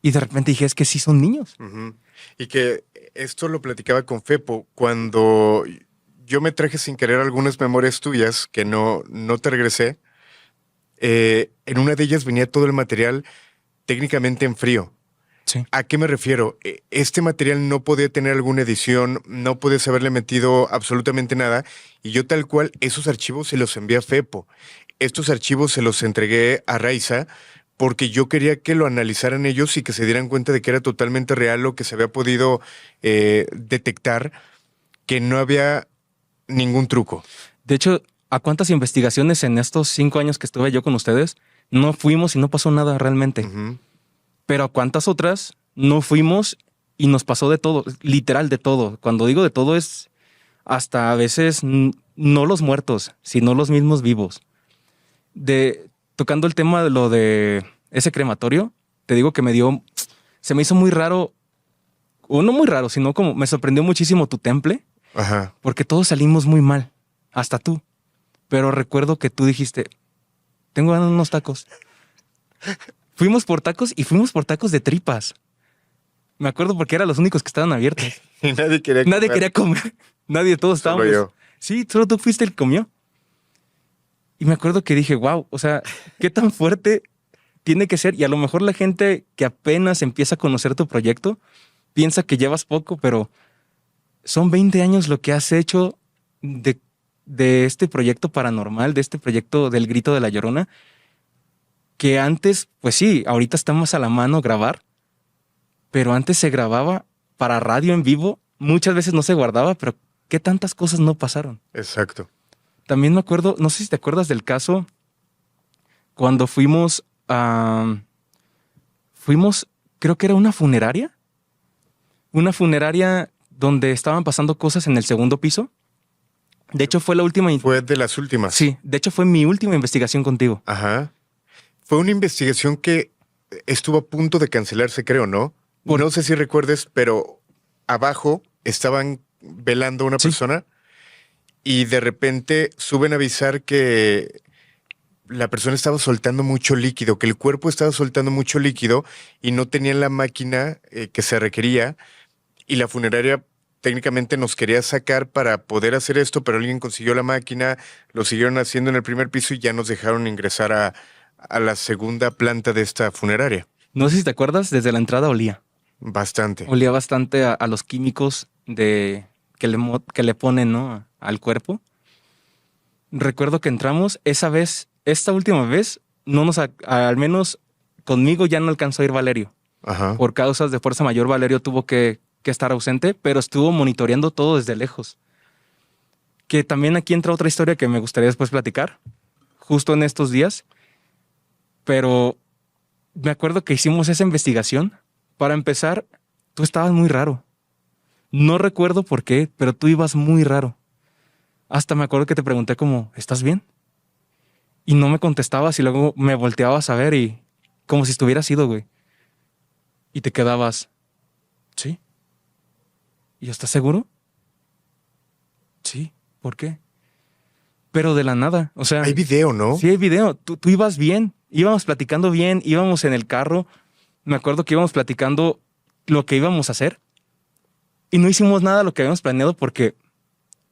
y de repente dije, es que sí son niños. Ujú. Y que esto lo platicaba con Fepo cuando yo me traje sin querer algunas memorias tuyas que no te regresé. En una de ellas venía todo el material técnicamente en frío. Sí. ¿A qué me refiero? Este material no podía tener alguna edición, no podías haberle metido absolutamente nada, y yo tal cual esos archivos se los envié a Fepo. Estos archivos se los entregué a Raiza porque yo quería que lo analizaran ellos y que se dieran cuenta de que era totalmente real lo que se había podido detectar, que no había ningún truco. De hecho, ¿a cuántas investigaciones en estos 5 años que estuve yo con ustedes no fuimos y no pasó nada realmente? Ujú. Pero ¿a cuántas otras no fuimos y nos pasó de todo? Literal de todo. Cuando digo de todo es hasta a veces no los muertos, sino los mismos vivos. Tocando el tema de lo de ese crematorio, te digo que se me hizo muy raro, o no muy raro, sino como me sorprendió muchísimo tu temple, Ajá. porque todos salimos muy mal, hasta tú. Pero recuerdo que tú dijiste, tengo ganas de unos tacos. Fuimos por tacos y fuimos por tacos de tripas. Me acuerdo porque eran los únicos que estaban abiertos. Y nadie quería Nadie comer. quería comer. Nadie, todos Solo estábamos. yo. Sí, solo tú fuiste el que comió. Y me acuerdo que dije, wow, o sea, qué tan fuerte tiene que ser. Y a lo mejor la gente que apenas empieza a conocer tu proyecto piensa que llevas poco, pero son 20 años lo que has hecho de este proyecto paranormal, de este proyecto del Grito de la Llorona, que antes, pues sí, ahorita está más a la mano grabar, pero antes se grababa para radio en vivo, muchas veces no se guardaba, pero qué tantas cosas no pasaron. Exacto. También me acuerdo, no sé si te acuerdas del caso cuando fuimos, creo que era una funeraria donde estaban pasando cosas en el segundo piso. De hecho, fue la última. Fue de las últimas. Sí, de hecho fue mi última investigación contigo. Ajá. Fue una investigación que estuvo a punto de cancelarse, creo, ¿no? No sé si recuerdes, pero abajo estaban velando a una Sí. persona y de repente suben a avisar que la persona estaba soltando mucho líquido, que el cuerpo estaba soltando mucho líquido y no tenían la máquina que se requería, y la funeraria técnicamente nos quería sacar para poder hacer esto, pero alguien consiguió la máquina, lo siguieron haciendo en el primer piso y ya nos dejaron ingresar a la segunda planta de esta funeraria. No sé si te acuerdas, desde la entrada olía. Bastante. Olía bastante a los químicos que le ponen, ¿no?, al cuerpo. Recuerdo que entramos esta última vez, al menos conmigo ya no alcanzó a ir Valerio. Ajá. Por causas de fuerza mayor, Valerio tuvo que estar ausente, pero estuvo monitoreando todo desde lejos. Que también aquí entra otra historia que me gustaría después platicar, justo en estos días. Pero me acuerdo que hicimos esa investigación. Para empezar, tú estabas muy raro. No recuerdo por qué, pero tú ibas muy raro. Hasta me acuerdo que te pregunté como, ¿estás bien? Y no me contestabas y luego me volteabas a ver y como si estuvieras ido, güey. Y te quedabas, Y yo, ¿estás seguro? Sí, ¿por qué? Pero de la nada, o Hay sea, video, ¿no? sí hay video. Tú ibas bien, íbamos platicando bien, íbamos en el carro. Me acuerdo que íbamos platicando lo que íbamos a hacer y no hicimos nada de lo que habíamos planeado porque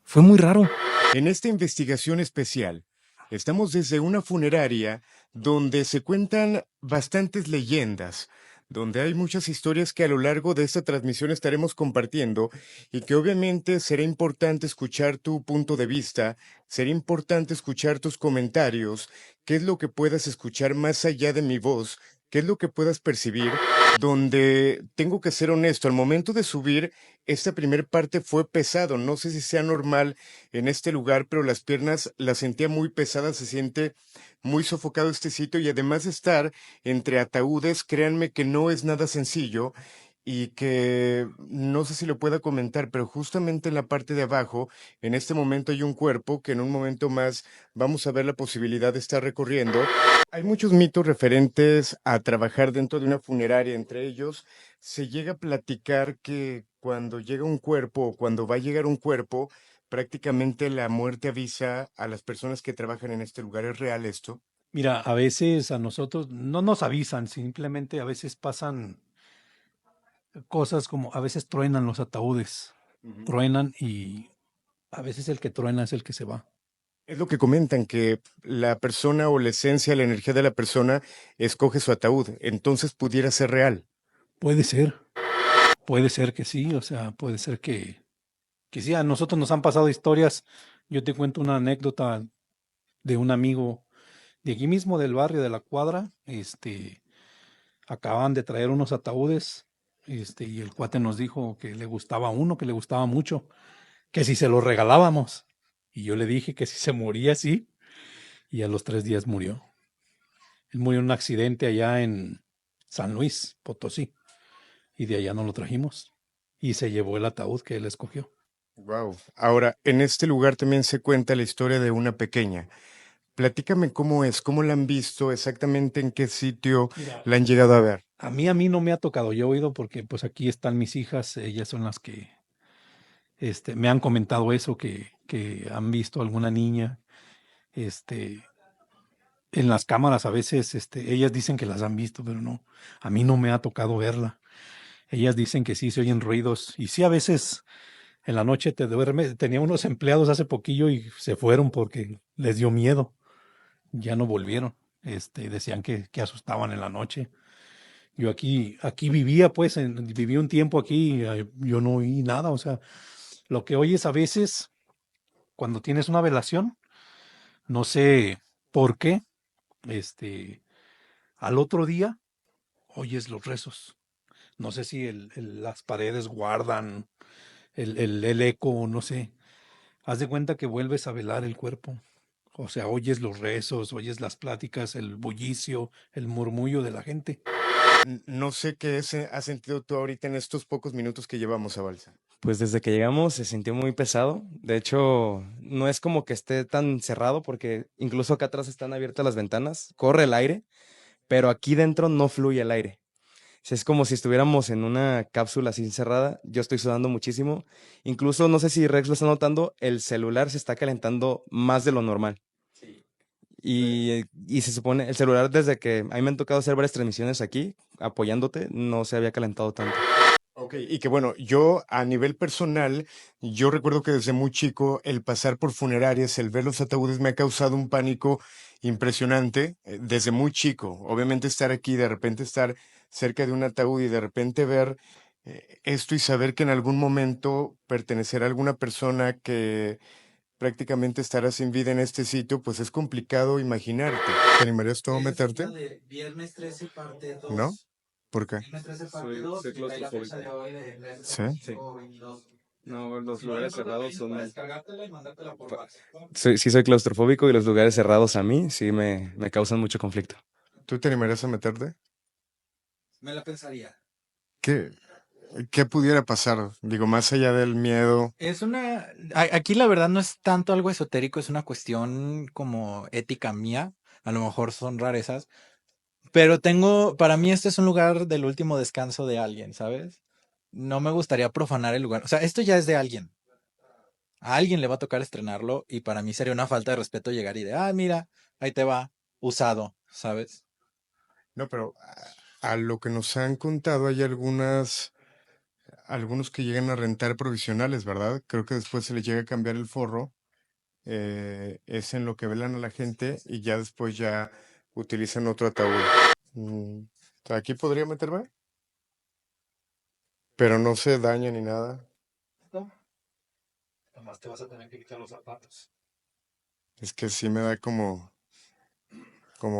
fue muy raro. En esta investigación especial, estamos desde una funeraria donde se cuentan bastantes leyendas, donde hay muchas historias que a lo largo de esta transmisión estaremos compartiendo y que obviamente será importante escuchar tu punto de vista, será importante escuchar tus comentarios, qué es lo que puedas escuchar más allá de mi voz, qué es lo que puedas percibir, donde tengo que ser honesto, al momento de subir, esta primer parte fue pesado, no sé si sea normal en este lugar, pero las piernas las sentía muy pesadas, se siente muy sofocado este sitio y además de estar entre ataúdes, créanme que no es nada sencillo y que no sé si lo pueda comentar, pero justamente en la parte de abajo, en este momento hay un cuerpo que en un momento más vamos a ver la posibilidad de estar recorriendo. Hay muchos mitos referentes a trabajar dentro de una funeraria, entre ellos se llega a platicar que cuando llega un cuerpo o cuando va a llegar un cuerpo, prácticamente la muerte avisa a las personas que trabajan en este lugar. ¿Es real esto? Mira, a veces a nosotros no nos avisan, simplemente a veces pasan cosas como a veces truenan los ataúdes, Ujú. truenan y a veces el que truena es el que se va. Es lo que comentan, que la persona o la esencia, la energía de la persona escoge su ataúd, entonces pudiera ser real. Puede ser que sí, o sea, puede ser que sí. A nosotros nos han pasado historias. Yo te cuento una anécdota de un amigo de aquí mismo del barrio, de la cuadra. Acaban de traer unos ataúdes, y el cuate nos dijo que le gustaba uno, que le gustaba mucho, que si se lo regalábamos. Y yo le dije que si se moría, sí. Y a los 3 días murió. Él murió en un accidente allá en San Luis, Potosí. Y de allá no lo trajimos. Y se llevó el ataúd que él escogió. Wow. Ahora, en este lugar también se cuenta la historia de una pequeña. Platícame cómo es, cómo la han visto, exactamente en qué sitio Mira, la han llegado a ver. a mí no me ha tocado. Yo he oído porque pues aquí están mis hijas. Ellas son las que me han comentado eso, que han visto alguna niña. Este, en las cámaras a veces, ellas dicen que las han visto, pero no, a mí no me ha tocado verla. Ellas dicen que sí se oyen ruidos y sí a veces en la noche te duerme. Tenía unos empleados hace poquillo y se fueron porque les dio miedo, ya no volvieron. Decían que asustaban en la noche. Yo aquí vivía, pues, viví un tiempo aquí, y, yo no oí nada, o sea, lo que oyes a veces cuando tienes una velación, no sé por qué, este, al otro día oyes los rezos. No sé si las paredes guardan el eco, no sé. Haz de cuenta que vuelves a velar el cuerpo. O sea, oyes los rezos, oyes las pláticas, el bullicio, el murmullo de la gente. No sé qué has sentido tú ahorita en estos pocos minutos que llevamos a Balsa. Pues desde que llegamos se sintió muy pesado. De hecho, no es como que esté tan cerrado porque incluso acá atrás están abiertas las ventanas, corre el aire, pero aquí dentro no fluye el aire. Sí, es como si estuviéramos en una cápsula así cerrada. Yo estoy sudando muchísimo. Incluso, no sé si Rex lo está notando, el celular se está calentando más de lo normal. Y se supone, el celular desde que a mí me han tocado hacer varias transmisiones aquí, apoyándote, no se había calentado tanto. Ok, y que bueno, yo a nivel personal, yo recuerdo que desde muy chico el pasar por funerarias, el ver los ataúdes me ha causado un pánico impresionante desde muy chico. Obviamente estar aquí, de repente estar cerca de un ataúd y de repente ver esto y saber que en algún momento pertenecerá a alguna persona que prácticamente estará sin vida en este sitio, pues es complicado imaginarte. ¿Te animarías tú a meterte? De Viernes 13 parte ¿No? 2. ¿Por qué? Viernes 13 parte 2. Soy Y trae la fecha claustrofóbico. de hoy de Resident ¿Sí? Sí. Evil 22. No, los Si no, lugares yo creo que cerrados tienes para son... descargártela y mandártela por fax. Sí, soy claustrofóbico y los lugares cerrados a mí sí me causan mucho conflicto. ¿Tú te animarías a meterte? Me la pensaría. ¿Qué, qué pudiera pasar? Digo, más allá del miedo. Es una. Aquí la verdad no es tanto algo esotérico, es una cuestión como ética mía. A lo mejor son rarezas. Pero para mí este es un lugar del último descanso de alguien, ¿sabes? no me gustaría profanar el lugar. O sea, esto ya es de alguien. A alguien le va a tocar estrenarlo y para mí sería una falta de respeto llegar y de, mira, ahí te va, usado, ¿sabes? No, pero a lo que nos han contado hay algunos que llegan a rentar provisionales, ¿verdad? Creo que después se les llega a cambiar el forro, es en lo que velan a la gente y ya después ya utilizan otro ataúd. Mm, Aquí podría meterme, pero no se daña ni nada. No, además te vas a tener que quitar los zapatos. Es que sí me da como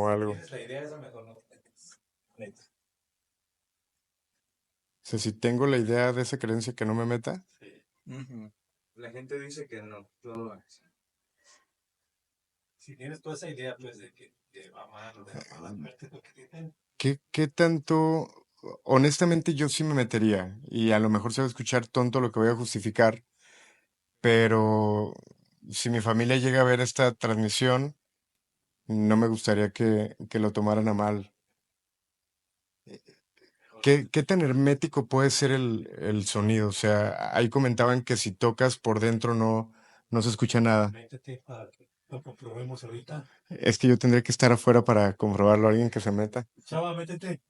algo. Tienes la idea, esa mejor no te metas. Neta. O sea, si tengo la idea de esa creencia que no me meta, Sí. Ujú. La gente dice que no, todo es. Si tienes toda esa idea, pues, de que te va mal o de mala muerte, lo que dicen, ¿qué tanto? Honestamente yo sí me metería y a lo mejor se va a escuchar tonto lo que voy a justificar, pero si mi familia llega a ver esta transmisión, no me gustaría que lo tomaran a mal. ¿Qué tan hermético puede ser el sonido? O sea, ahí comentaban que si tocas por dentro no se escucha nada. métete para que lo comprobemos ahorita. Es que yo tendría que estar afuera para comprobarlo, alguien que se meta. Chava, métete.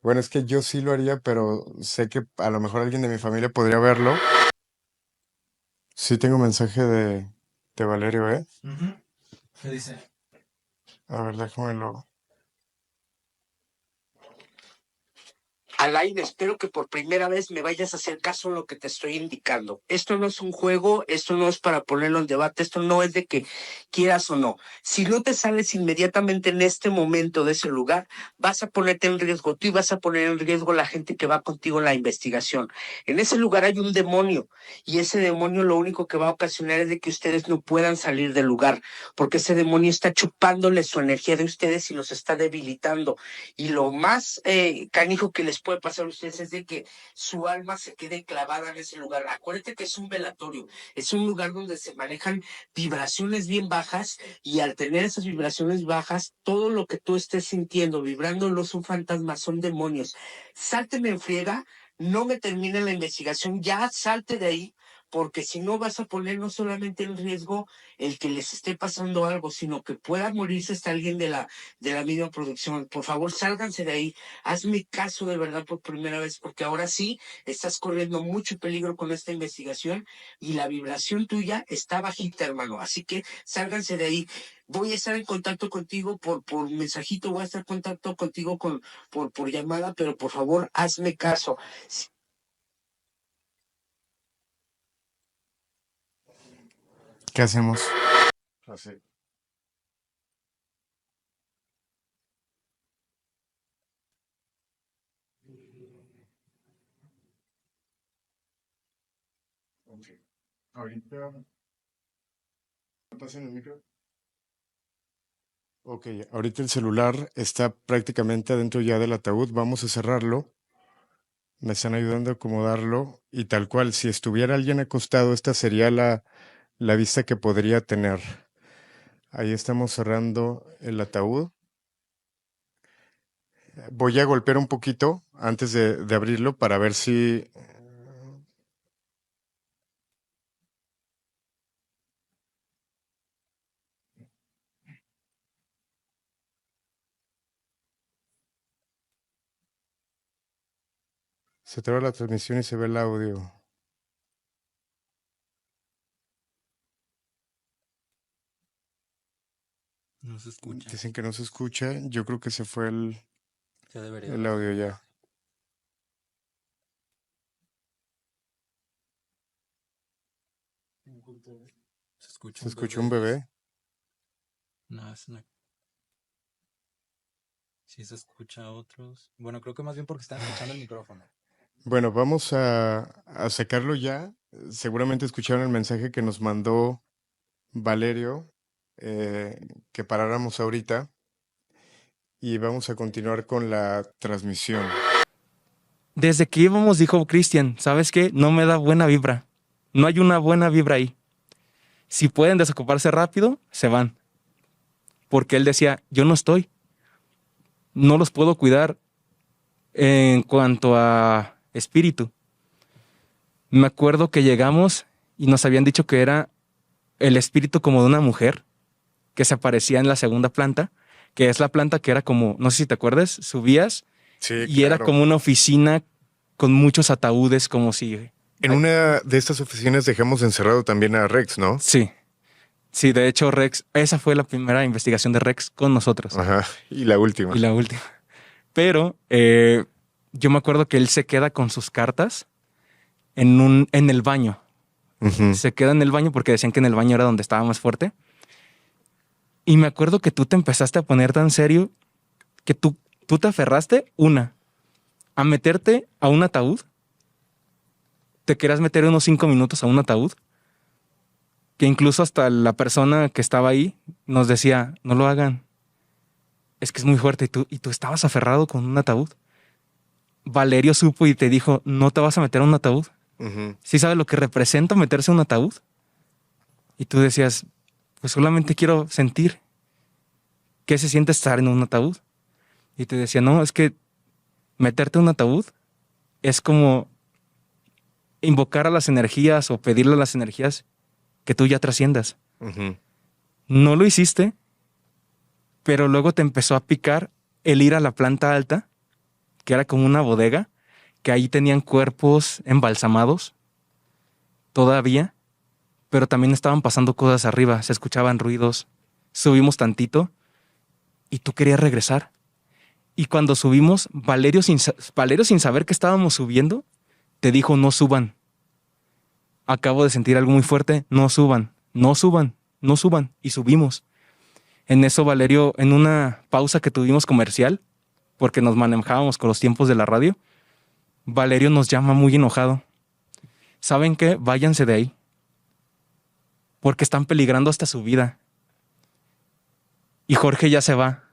Bueno, es que yo sí lo haría, pero sé que a lo mejor alguien de mi familia podría verlo. Sí tengo mensaje de Valerio, ¿eh? ¿Qué dice? A ver, déjamelo. Alain, espero que por primera vez me vayas a hacer caso en lo que te estoy indicando. Esto no es un juego, esto no es para ponerlo en debate, esto no es de que quieras o no. Si no te sales inmediatamente en este momento de ese lugar, vas a ponerte en riesgo tú y vas a poner en riesgo la gente que va contigo en la investigación. En ese lugar hay un demonio y ese demonio lo único que va a ocasionar es de que ustedes no puedan salir del lugar, porque ese demonio está chupándole su energía de ustedes y los está debilitando. Y lo más canijo que les puede pasar a ustedes es de que su alma se quede clavada en ese lugar. Acuérdate que es un velatorio, es un lugar donde se manejan vibraciones bien bajas y al tener esas vibraciones bajas, todo lo que tú estés sintiendo, vibrando, no son fantasmas, son demonios. Sálteme en friega, no me termine la investigación, ya salte de ahí, porque si no vas a poner no solamente en riesgo el que les esté pasando algo, sino que pueda morirse hasta alguien de la misma producción. Por favor, sálganse de ahí. Hazme caso de verdad por primera vez, porque ahora sí estás corriendo mucho peligro con esta investigación y la vibración tuya está bajita, hermano. Así que sálganse de ahí. Voy a estar en contacto contigo por mensajito, voy a estar en contacto contigo por llamada, pero por favor, hazme caso. ¿Qué hacemos? Así. Ok. Ahorita. ¿Me pasan el micro? Ok, ahorita el celular está prácticamente adentro ya del ataúd. Vamos a cerrarlo. Me están ayudando a acomodarlo y tal cual, si estuviera alguien acostado, esta sería la vista que podría tener. Ahí estamos cerrando el ataúd. Voy a golpear un poquito antes de abrirlo para ver si... Se traba la transmisión y se ve el audio. No se escucha. Dicen que no se escucha. Yo creo que se fue Ya debería. el audio ya. Se escucha Se escuchó un bebé. No, es una. Sí se escucha a otros. Bueno, creo que más bien porque están escuchando el micrófono. Bueno, vamos a sacarlo ya. Seguramente escucharon el mensaje que nos mandó Valerio, que paráramos ahorita y vamos a continuar con la transmisión. Desde que íbamos dijo Cristian, ¿sabes qué? No me da buena vibra. No hay una buena vibra ahí. Si pueden desocuparse rápido, se van. Porque él decía, yo no estoy. No los puedo cuidar. En cuanto a espíritu, me acuerdo que llegamos y nos habían dicho que era el espíritu como de una mujer que se aparecía en la segunda planta, que es la planta que era como, no sé si te acuerdas, subías Sí, y era claro. como una oficina con muchos ataúdes, como si... En una de estas oficinas dejamos encerrado también a Rex, ¿no? Sí, sí, de hecho Rex, esa fue la primera investigación de Rex con nosotros. Ajá. Y la última. Y la última. Pero yo me acuerdo que él se queda con sus cartas en el baño. Ujú. Se queda en el baño porque decían que en el baño era donde estaba más fuerte. Y me acuerdo que tú te empezaste a poner tan serio que tú te aferraste, a meterte a un ataúd. Te querías meter unos 5 minutos a un ataúd. Que incluso hasta la persona que estaba ahí nos decía, no lo hagan. Es que es muy fuerte. Y tú estabas aferrado con un ataúd. Valerio supo y te dijo, no te vas a meter a un ataúd. Ujú. ¿Sí sabes lo que representa meterse a un ataúd? Y tú decías, pues solamente quiero sentir qué se siente estar en un ataúd. Y te decía, no, es que meterte a un ataúd es como invocar a las energías o pedirle a las energías que tú ya trasciendas. Ujú. No lo hiciste, pero luego te empezó a picar el ir a la planta alta, que era como una bodega, que ahí tenían cuerpos embalsamados todavía, pero también estaban pasando cosas arriba, se escuchaban ruidos. Subimos tantito y tú querías regresar. Y cuando subimos, Valerio sin saber que estábamos subiendo, te dijo, no suban. Acabo de sentir algo muy fuerte, no suban, no suban, no suban. Y subimos. En eso, Valerio, en una pausa que tuvimos comercial, porque nos manejábamos con los tiempos de la radio, Valerio nos llama muy enojado. ¿Saben qué? Váyanse de ahí. Porque están peligrando hasta su vida. Y Jorge ya se va.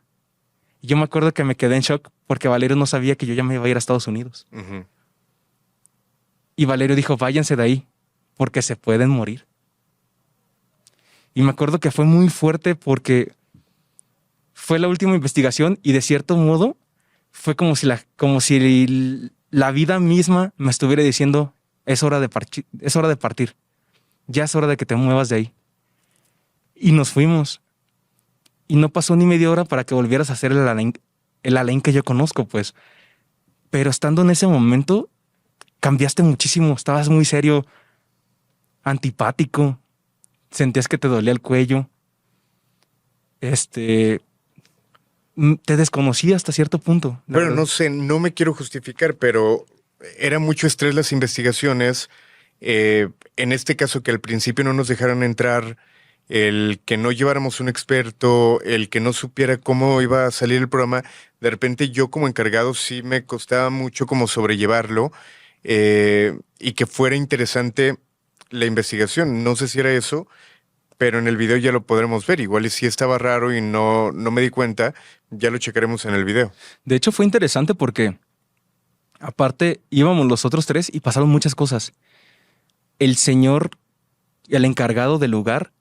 Y yo me acuerdo que me quedé en shock porque Valerio no sabía que yo ya me iba a ir a Estados Unidos. Ujú. Y Valerio dijo, váyanse de ahí, porque se pueden morir. Y me acuerdo que fue muy fuerte porque fue la última investigación y de cierto modo fue como si la vida misma me estuviera diciendo, es hora de partir. Ya es hora de que te muevas de ahí. Y nos fuimos. Y no pasó ni media hora para que volvieras a hacer el Alain que yo conozco, pues. Pero estando en ese momento, cambiaste muchísimo. Estabas muy serio, antipático. Sentías que te dolía el cuello. Te desconocía hasta cierto punto. Bueno, no sé, no me quiero justificar, pero era mucho estrés las investigaciones. En este caso, que al principio no nos dejaran entrar, el que no lleváramos un experto, el que no supiera cómo iba a salir el programa, de repente yo como encargado sí me costaba mucho como sobrellevarlo, y que fuera interesante la investigación. No sé si era eso, pero en el video ya lo podremos ver. Igual y si estaba raro y no me di cuenta, ya lo checaremos en el video. De hecho, fue interesante porque aparte íbamos los otros tres y pasaron muchas cosas. El señor, el encargado del lugar,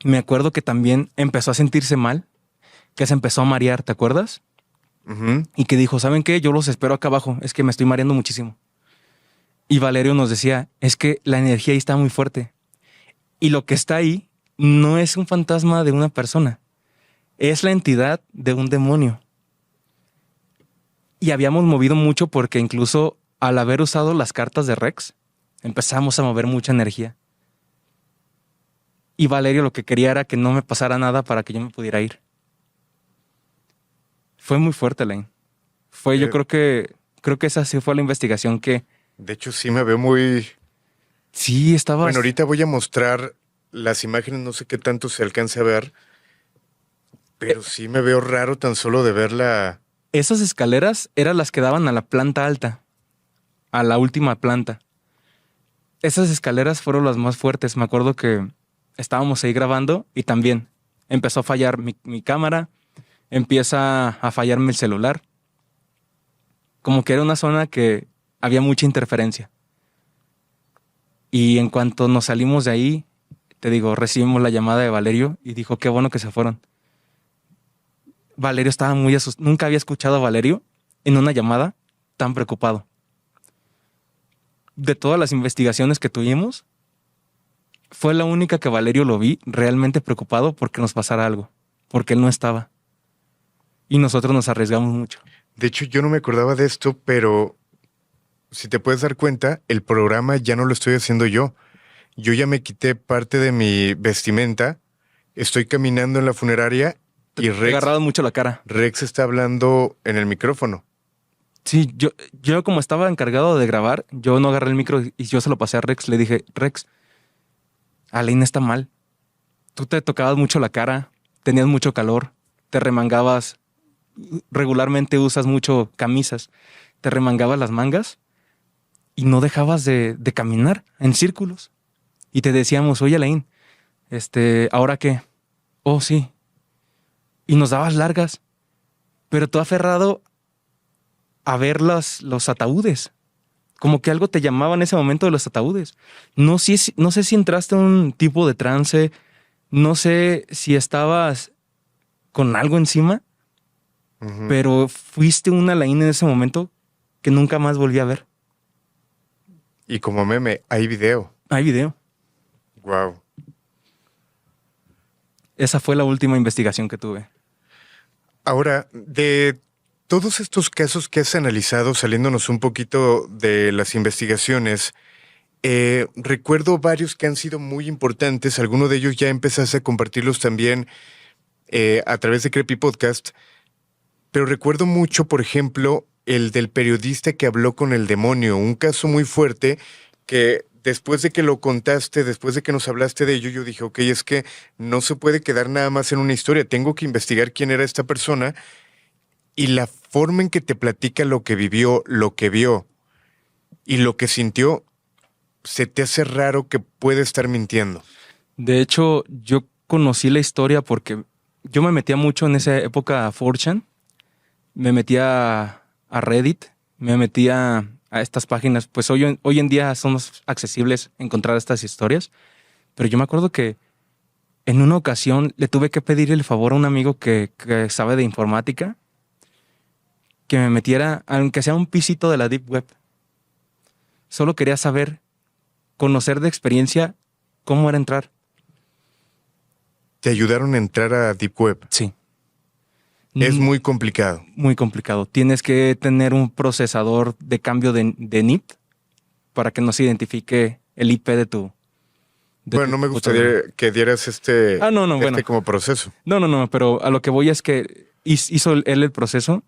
me acuerdo que también empezó a sentirse mal, que se empezó a marear, ¿te acuerdas? Ujú. Y que dijo, ¿saben qué? Yo los espero acá abajo, es que me estoy mareando muchísimo. Y Valerio nos decía, es que la energía ahí está muy fuerte. Y lo que está ahí no es un fantasma de una persona, es la entidad de un demonio. Y habíamos movido mucho porque incluso al haber usado las cartas de Rex, empezamos a mover mucha energía. Y Valerio lo que quería era que no me pasara nada para que yo me pudiera ir. Fue muy fuerte, Lane. Yo creo que esa sí fue la investigación que... De hecho, sí me veo muy... Sí, estaba... Bueno, ahorita voy a mostrar las imágenes, no sé qué tanto se alcance a ver, pero sí me veo raro tan solo de verla. Esas escaleras eran las que daban a la planta alta, a la última planta. Esas escaleras fueron las más fuertes. Me acuerdo que estábamos ahí grabando y también empezó a fallar mi cámara, empieza a fallarme el celular. Como que era una zona que había mucha interferencia. Y en cuanto nos salimos de ahí, te digo, recibimos la llamada de Valerio y dijo, qué bueno que se fueron. Valerio estaba muy asustado. Nunca había escuchado a Valerio en una llamada tan preocupado. De todas las investigaciones que tuvimos, fue la única que Valerio lo vi realmente preocupado porque nos pasara algo, porque él no estaba. Y nosotros nos arriesgamos mucho. De hecho, yo no me acordaba de esto, pero si te puedes dar cuenta, el programa ya no lo estoy haciendo yo. Yo ya me quité parte de mi vestimenta, estoy caminando en la funeraria y Te Rex, agarraba mucho la cara. Rex está hablando en el micrófono. Sí, yo como estaba encargado de grabar, yo no agarré el micro y yo se lo pasé a Rex. Le dije, Rex, Aline está mal. Tú te tocabas mucho la cara, tenías mucho calor, te remangabas, regularmente usas mucho camisas, te remangabas las mangas y no dejabas de caminar en círculos. Y te decíamos, oye Aline, ¿ahora qué? Oh, sí. Y nos dabas largas, pero tú aferrado a ver los ataúdes. Como que algo te llamaba en ese momento de los ataúdes. No sé si entraste en un tipo de trance, no sé si estabas con algo encima, Ujú. pero fuiste una Alain en ese momento que nunca más volví a ver. Y como meme, hay video. Hay video. Wow. Esa fue la última investigación que tuve. Ahora, de todos estos casos que has analizado, saliéndonos un poquito de las investigaciones, recuerdo varios que han sido muy importantes. Algunos de ellos ya empezaste a compartirlos también a través de Creepy Podcast. Pero recuerdo mucho, por ejemplo, el del periodista que habló con el demonio. Un caso muy fuerte que después de que lo contaste, después de que nos hablaste de ello, yo dije, ok, es que no se puede quedar nada más en una historia. Tengo que investigar quién era esta persona. Y la forma en que te platica lo que vivió, lo que vio y lo que sintió, se te hace raro que puede estar mintiendo. De hecho, yo conocí la historia porque yo me metía mucho en esa época a 4chan, me metía a Reddit, me metía a estas páginas. Pues hoy en día son accesibles encontrar estas historias, pero yo me acuerdo que en una ocasión le tuve que pedir el favor a un amigo que sabe de informática que me metiera, aunque sea un pisito de la Deep Web. Solo quería saber, conocer de experiencia cómo era entrar. Te ayudaron a entrar a Deep Web. Sí. Es muy complicado. Muy complicado. Tienes que tener un procesador de cambio de NIT para que no se identifique el IP de tu... Bueno, no me gustaría que dieras bueno. como proceso. No, pero a lo que voy es que hizo él el proceso.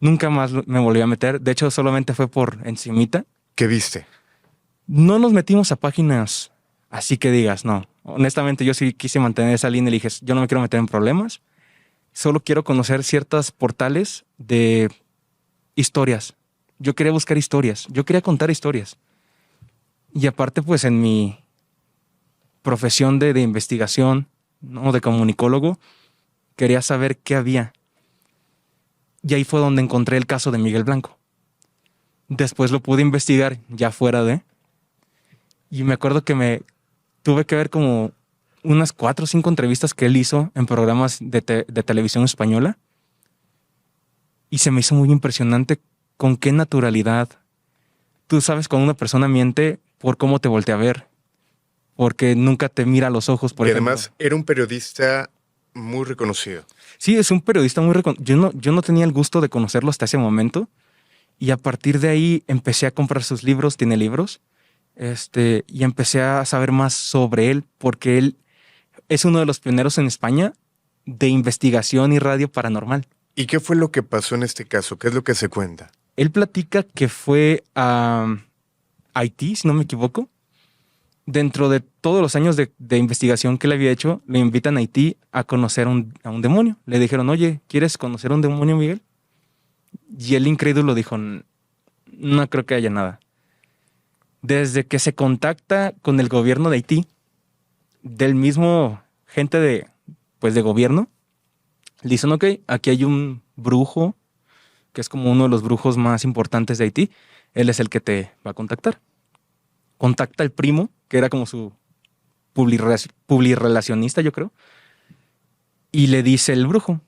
Nunca más me volví a meter. De hecho, solamente fue por encimita. ¿Qué viste? No nos metimos a páginas así que digas, no. Honestamente, yo sí quise mantener esa línea y dije, yo no me quiero meter en problemas. Solo quiero conocer ciertos portales de historias. Yo quería buscar historias. Yo quería contar historias. Y aparte, pues en mi profesión de investigación, ¿no? De comunicólogo, quería saber qué había. Y ahí fue donde encontré el caso de Miguel Blanco. Después lo pude investigar ya fuera de... Y me acuerdo que me tuve que ver como unas 4 o 5 entrevistas que él hizo en programas de televisión española. Y se me hizo muy impresionante con qué naturalidad. Tú sabes cuando una persona miente por cómo te voltea a ver. Porque nunca te mira a los ojos, por Y ejemplo. además era un periodista muy reconocido. Sí, es un periodista muy reconocido. Yo no tenía el gusto de conocerlo hasta ese momento. Y a partir de ahí empecé a comprar sus libros, tiene libros. Y empecé a saber más sobre él, porque él es uno de los pioneros en España de investigación y radio paranormal. ¿Y qué fue lo que pasó en este caso? ¿Qué es lo que se cuenta? Él platica que fue a Haití, si no me equivoco. Dentro de todos los años de investigación que él había hecho, le invitan a Haití a conocer a un demonio. Le dijeron, oye, ¿quieres conocer a un demonio, Miguel? Y el incrédulo dijo, no creo que haya nada. Desde que se contacta con el gobierno de Haití, del mismo gente de gobierno, le dicen, ok, aquí hay un brujo, que es como uno de los brujos más importantes de Haití. Él es el que te va a contactar. Contacta al primo, que era como su publirelacionista, yo creo. Y le dice el brujo,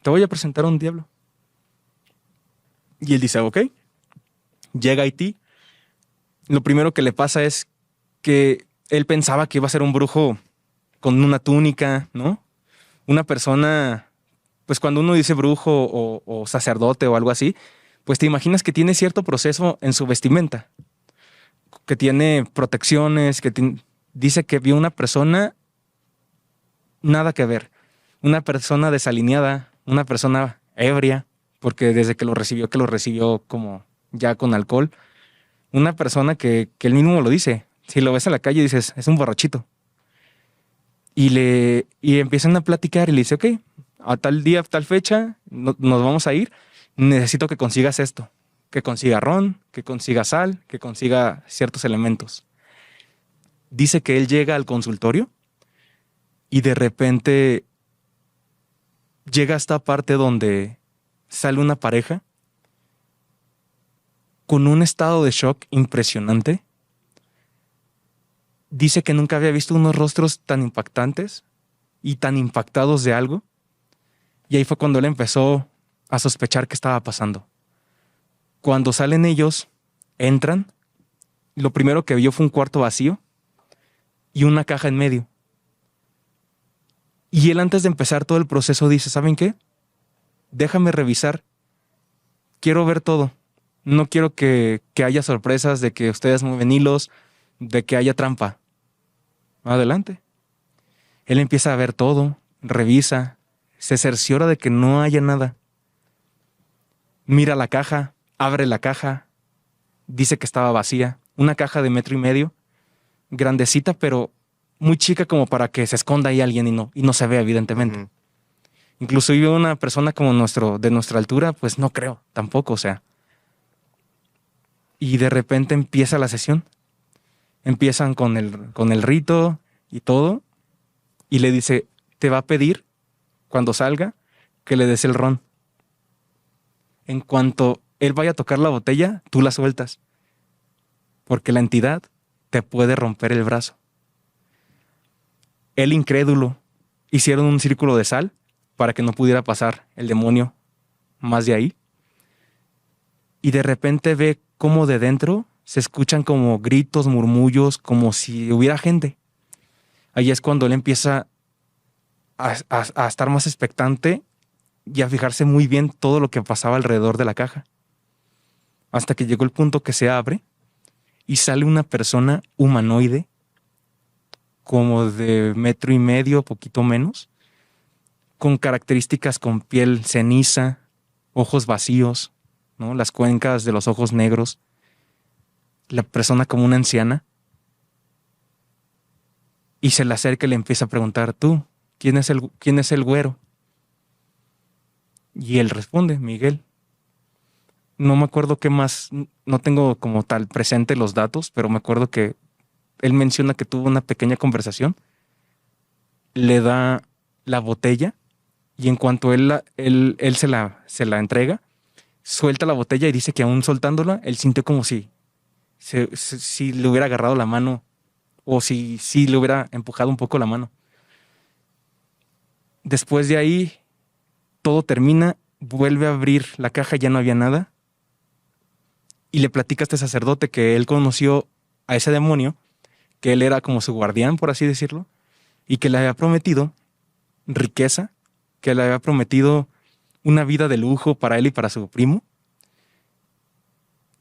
te voy a presentar a un diablo. Y él dice, ok, llega a Haití. Lo primero que le pasa es que él pensaba que iba a ser un brujo con una túnica, ¿no? Una persona, pues cuando uno dice brujo o sacerdote o algo así, pues te imaginas que tiene cierto proceso en su vestimenta, que tiene protecciones, dice que vio una persona nada que ver, una persona desalineada, una persona ebria, porque desde que lo recibió como ya con alcohol, una persona que él mismo lo dice. Si lo ves en la calle dices, es un borrachito. Y empiezan a platicar y le dice, ok, a tal día, a tal fecha, nos vamos a ir. Necesito que consigas esto. Que consiga ron, que consiga sal, que consiga ciertos elementos. Dice que él llega al consultorio y de repente llega a esta parte donde sale una pareja con un estado de shock impresionante. Dice que nunca había visto unos rostros tan impactantes y tan impactados de algo. Y ahí fue cuando él empezó a sospechar qué estaba pasando. Cuando salen ellos, entran. Lo primero que vio fue un cuarto vacío y una caja en medio. Y él, antes de empezar todo el proceso, dice, ¿saben qué? Déjame revisar. Quiero ver todo. No quiero que haya sorpresas de que ustedes mueven hilos, de que haya trampa. Adelante. Él empieza a ver todo, revisa, se cerciora de que no haya nada. Mira la caja, abre la caja, dice que estaba vacía. Una caja de 1.5 metros, grandecita, pero muy chica como para que se esconda ahí alguien y no se vea, evidentemente. Ujú. Inclusive una persona como de nuestra altura, pues no creo, tampoco, o sea. Y de repente empieza la sesión. Empiezan con el rito y todo. Y le dice, te va a pedir, cuando salga, que le des el ron. En cuanto él vaya a tocar la botella, tú la sueltas. Porque la entidad te puede romper el brazo. Él, incrédulo, hicieron un círculo de sal para que no pudiera pasar el demonio más de ahí. Y de repente ve cómo de dentro se escuchan como gritos, murmullos, como si hubiera gente. Ahí es cuando él empieza a estar más expectante y a fijarse muy bien todo lo que pasaba alrededor de la caja. Hasta que llegó el punto que se abre y sale una persona humanoide, como de 1.5 metros, poquito menos, con características con piel ceniza, ojos vacíos, ¿no? Las cuencas de los ojos negros. La persona como una anciana. Y se le acerca y le empieza a preguntar, ¿tú? ¿Quién es el güero? Y él responde, Miguel. No me acuerdo qué más, no tengo como tal presente los datos, pero me acuerdo que él menciona que tuvo una pequeña conversación. Le da la botella y en cuanto él se la entrega, suelta la botella y dice que aún soltándola, él sintió como si le hubiera agarrado la mano o si le hubiera empujado un poco la mano. Después de ahí, todo termina, vuelve a abrir la caja, ya no había nada. Y le platica a este sacerdote que él conoció a ese demonio, que él era como su guardián, por así decirlo, y que le había prometido riqueza, que le había prometido una vida de lujo para él y para su primo.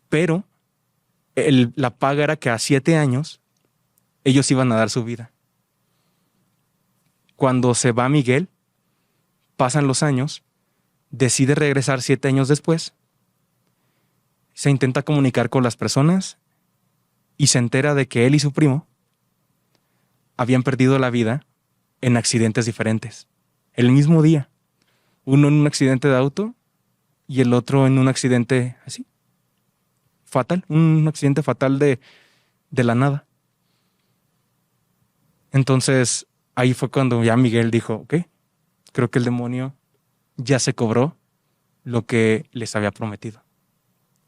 Pero la paga era que a 7 años ellos iban a dar su vida. Cuando se va Miguel, pasan los años, decide regresar 7 años después, se intenta comunicar con las personas y se entera de que él y su primo habían perdido la vida en accidentes diferentes. El mismo día. Uno en un accidente de auto y el otro en un accidente así. Fatal. Un accidente fatal de la nada. Entonces, ahí fue cuando ya Miguel dijo, ok, creo que el demonio ya se cobró lo que les había prometido.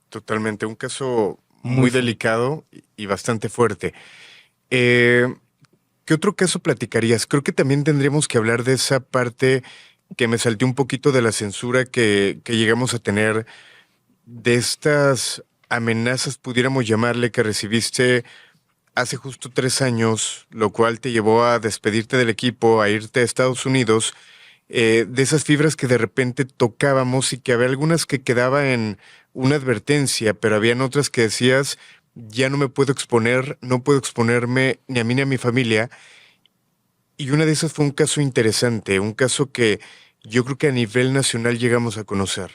Totalmente, un caso Muy muy fuerte. delicado y bastante fuerte. ¿Qué otro caso platicarías? Creo que también tendríamos que hablar de esa parte que me salté un poquito de la censura que llegamos a tener de estas amenazas, pudiéramos llamarle, que recibiste hace justo 3 años, lo cual te llevó a despedirte del equipo, a irte a Estados Unidos, de esas fibras que de repente tocábamos y que había algunas que quedaba en una advertencia, pero habían otras que decías, ya no me puedo exponer, no puedo exponerme ni a mí ni a mi familia. Y una de esas fue un caso interesante, un caso que yo creo que a nivel nacional llegamos a conocer.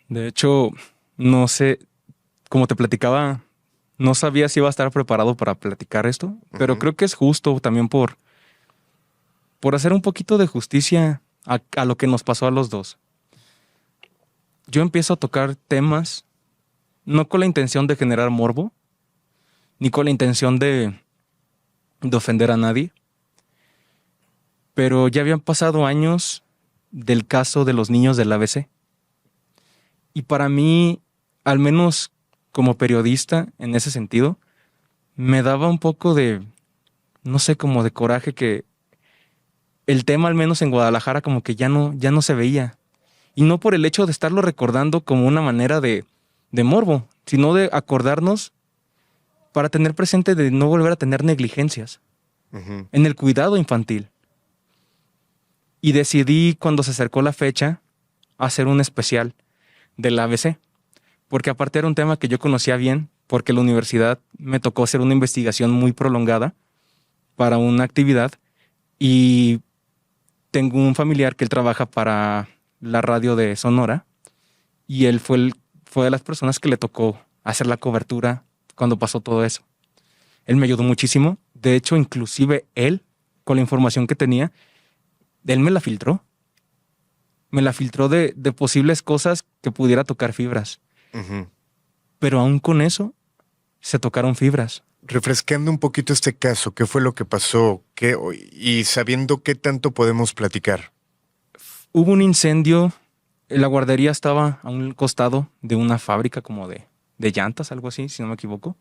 De hecho, no sé, como te platicaba, no sabía si iba a estar preparado para platicar esto, pero creo que es justo también por hacer un poquito de justicia a lo que nos pasó a los dos. Yo empiezo a tocar temas no con la intención de generar morbo, ni con la intención de ofender a nadie, pero ya habían pasado años del caso de los niños del ABC. Y para mí, al menos como periodista en ese sentido, me daba un poco de, no sé, como de coraje que el tema, al menos en Guadalajara, como que ya no se veía. Y no por el hecho de estarlo recordando como una manera de morbo, sino de acordarnos para tener presente de no volver a tener negligencias en el cuidado infantil. Y decidí, cuando se acercó la fecha, hacer un especial del ABC, porque aparte era un tema que yo conocía bien, porque la universidad me tocó hacer una investigación muy prolongada para una actividad, y tengo un familiar que él trabaja para la radio de Sonora, y él fue de las personas que le tocó hacer la cobertura cuando pasó todo eso. Él me ayudó muchísimo. De hecho, inclusive él, con la información que tenía, él me la filtró. Me la filtró de posibles cosas que pudiera tocar fibras. Pero aún con eso, se tocaron fibras. Refrescando un poquito este caso, ¿qué fue lo que pasó? Y sabiendo qué tanto podemos platicar. Hubo un incendio. La guardería estaba a un costado de una fábrica como de llantas, algo así, si no me equivoco.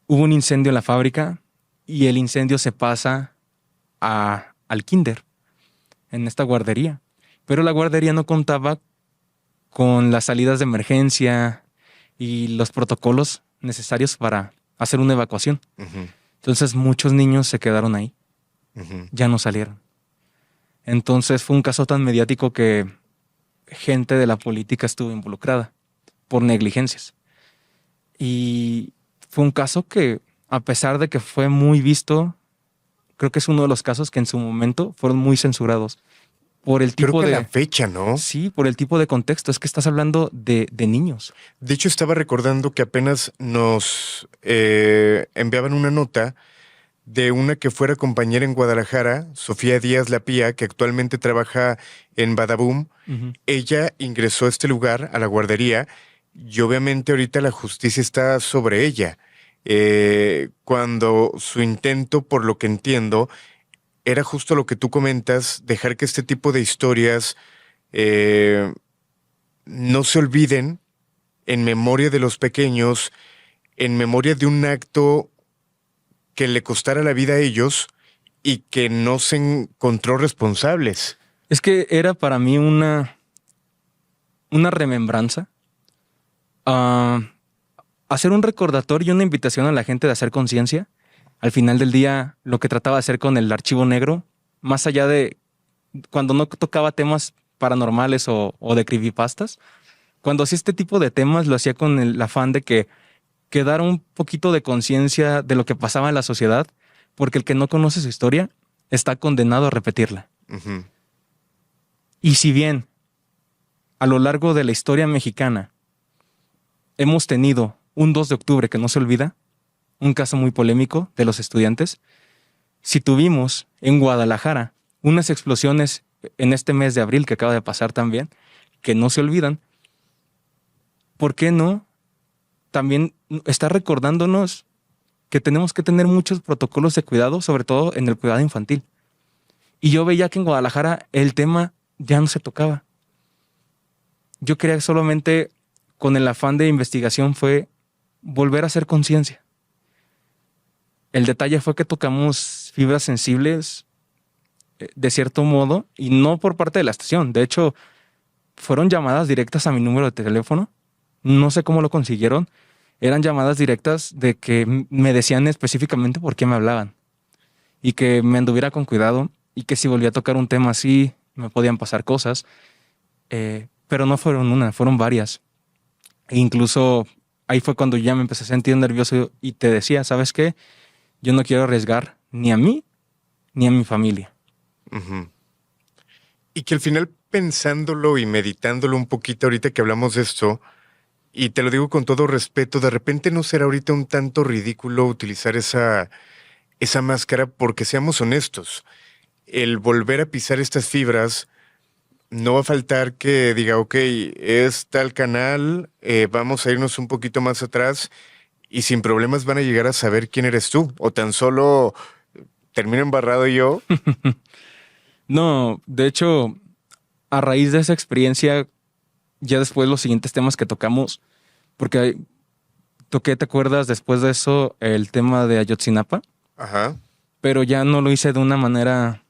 Hubo un incendio en la fábrica y el incendio se pasa al kinder, en esta guardería. Pero la guardería no contaba con las salidas de emergencia y los protocolos necesarios para hacer una evacuación. Entonces muchos niños se quedaron ahí. Ya no salieron. Entonces fue un caso tan mediático que gente de la política estuvo involucrada por negligencias. Y fue un caso que, a pesar de que fue muy visto, creo que es uno de los casos que en su momento fueron muy censurados. Por el tipo Creo que de... a la fecha, ¿no? Sí, por el tipo de contexto. Es que estás hablando de niños. De hecho, estaba recordando que apenas nos enviaban una nota de una que fuera compañera en Guadalajara, Sofía Díaz Lapía, que actualmente trabaja en Badaboom. Ella ingresó a este lugar, a la guardería, y obviamente ahorita la justicia está sobre ella. Cuando su intento, por lo que entiendo, era justo lo que tú comentas, dejar que este tipo de historias no se olviden, en memoria de los pequeños, en memoria de un acto que le costara la vida a ellos y que no se encontró responsables. Es que era para mí una remembranza. Hacer un recordatorio y una invitación a la gente de hacer conciencia. Al final del día, lo que trataba de hacer con el archivo negro, más allá de cuando no tocaba temas paranormales o de creepypastas, cuando hacía este tipo de temas, lo hacía con el afán de que quedara un poquito de conciencia de lo que pasaba en la sociedad, porque el que no conoce su historia está condenado a repetirla. Y si bien a lo largo de la historia mexicana hemos tenido un 2 de octubre que no se olvida, un caso muy polémico de los estudiantes, si tuvimos en Guadalajara unas explosiones en este mes de abril que acaba de pasar también, que no se olvidan, ¿por qué no también está recordándonos que tenemos que tener muchos protocolos de cuidado, sobre todo en el cuidado infantil? Y yo veía que en Guadalajara el tema ya no se tocaba. Yo quería solamente, con el afán de investigación, fue volver a hacer conciencia. El detalle fue que tocamos fibras sensibles de cierto modo, y no por parte de la estación. De hecho, fueron llamadas directas a mi número de teléfono no sé cómo lo consiguieron, eran llamadas directas de que me decían específicamente por qué me hablaban y que me anduviera con cuidado y que si volvía a tocar un tema así me podían pasar cosas, pero no fueron una, fueron varias. E incluso ahí fue cuando ya me empecé a sentir nervioso y te decía, ¿sabes qué? Yo no quiero arriesgar ni a mí ni a mi familia. Ujú. Y que al final, pensándolo y meditándolo un poquito ahorita que hablamos de esto, y te lo digo con todo respeto, de repente no será ahorita un tanto ridículo utilizar esa máscara, porque seamos honestos, el volver a pisar estas fibras, no va a faltar que diga, ok, es tal canal, vamos a irnos un poquito más atrás y sin problemas van a llegar a saber quién eres tú, o tan solo termino embarrado yo. No, de hecho, a raíz de esa experiencia, ya después los siguientes temas que tocamos, porque toqué, ¿te acuerdas? Después de eso, el tema de Ayotzinapa, Ajá. pero ya no lo hice de una manera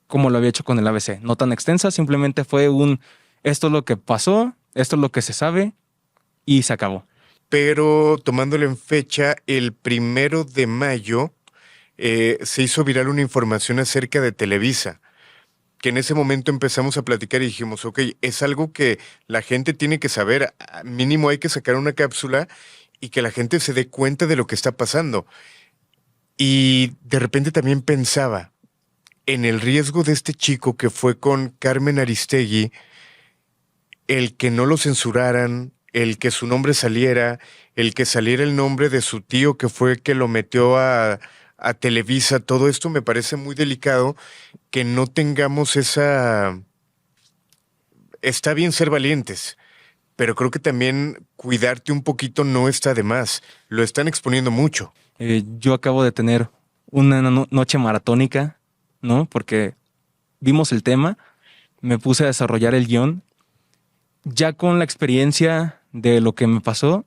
como lo había hecho con el ABC, no tan extensa, simplemente fue esto es lo que pasó, esto es lo que se sabe y se acabó. Pero tomándolo en fecha, el 1 de mayo se hizo viral una información acerca de Televisa, que en ese momento empezamos a platicar y dijimos, ok, es algo que la gente tiene que saber, mínimo hay que sacar una cápsula y que la gente se dé cuenta de lo que está pasando. Y de repente también pensaba en el riesgo de este chico que fue con Carmen Aristegui, el que no lo censuraran, el que su nombre saliera, el que saliera el nombre de su tío que fue que lo metió a Televisa, todo esto me parece muy delicado, que no tengamos esa... Está bien ser valientes, pero creo que también cuidarte un poquito no está de más. Lo están exponiendo mucho. Yo acabo de tener una noche maratónica, ¿no? Porque vimos el tema, me puse a desarrollar el guión, ya con la experiencia de lo que me pasó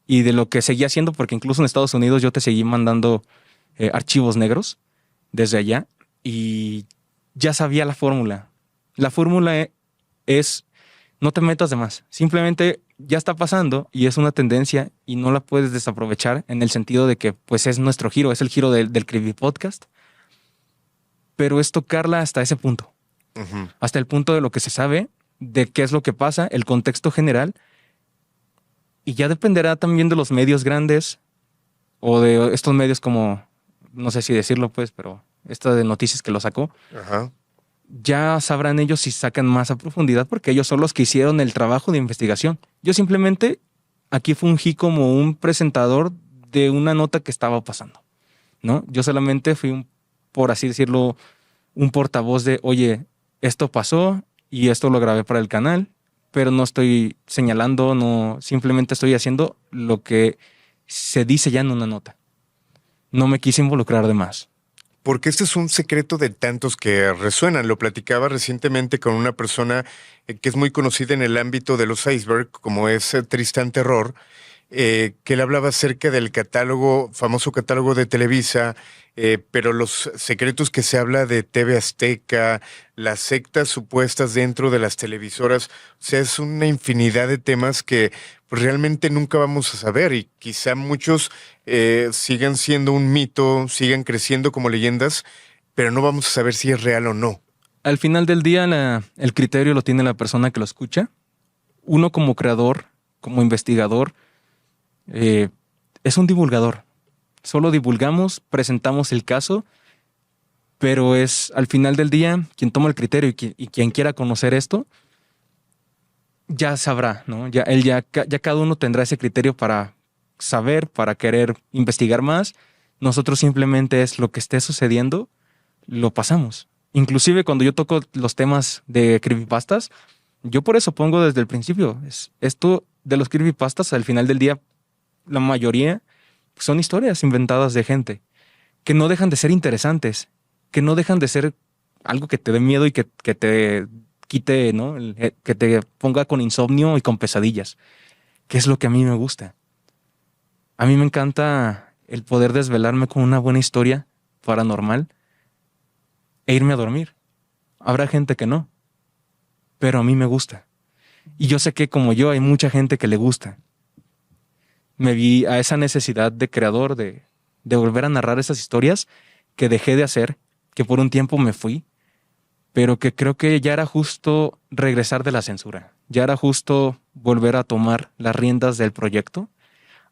y de lo que seguía haciendo, porque incluso en Estados Unidos yo te seguí mandando archivos negros desde allá y ya sabía la fórmula. La fórmula es no te metas de más, simplemente ya está pasando y es una tendencia y no la puedes desaprovechar en el sentido de que pues es nuestro giro, es el giro del Creepy Podcast, pero es tocarla hasta ese punto, Ujú. hasta el punto de lo que se sabe, de qué es lo que pasa, el contexto general, y ya dependerá también de los medios grandes o de estos medios como, no sé si decirlo pues, pero esta de noticias que lo sacó, Ajá. ya sabrán ellos si sacan más a profundidad porque ellos son los que hicieron el trabajo de investigación. Yo simplemente aquí fungí como un presentador de una nota que estaba pasando, ¿no? Yo solamente fui, por así decirlo, un portavoz de, oye, esto pasó y esto lo grabé para el canal, pero no estoy señalando, no, simplemente estoy haciendo lo que se dice ya en una nota. No me quise involucrar de más. Porque este es un secreto de tantos que resuenan. Lo platicaba recientemente con una persona que es muy conocida en el ámbito de los iceberg, como es Tristán Terror, que él hablaba acerca del catálogo, famoso catálogo de Televisa, pero los secretos que se habla de TV Azteca, las sectas supuestas dentro de las televisoras, o sea, es una infinidad de temas que pues, realmente nunca vamos a saber y quizá muchos sigan siendo un mito, sigan creciendo como leyendas, pero no vamos a saber si es real o no. Al final del día, el criterio lo tiene la persona que lo escucha. Uno como creador, como investigador, es un divulgador. Solo divulgamos, presentamos el caso, pero es al final del día quien toma el criterio y quien quiera conocer esto, ya sabrá, ¿no? Ya cada uno tendrá ese criterio para saber, para querer investigar más. Nosotros simplemente es lo que esté sucediendo, lo pasamos. Inclusive cuando yo toco los temas de creepypastas, yo por eso pongo desde el principio, esto de los creepypastas al final del día, la mayoría son historias inventadas de gente que no dejan de ser interesantes, que no dejan de ser algo que te dé miedo y que te quite, ¿no? Que te ponga con insomnio y con pesadillas, que es lo que a mí me gusta. A mí me encanta el poder desvelarme con una buena historia paranormal e irme a dormir. Habrá gente que no, pero a mí me gusta. Y yo sé que como yo hay mucha gente que le gusta. me vi a esa necesidad de creador de volver a narrar esas historias que dejé de hacer, que por un tiempo me fui, pero que creo que ya era justo regresar de la censura. Ya era justo volver a tomar las riendas del proyecto,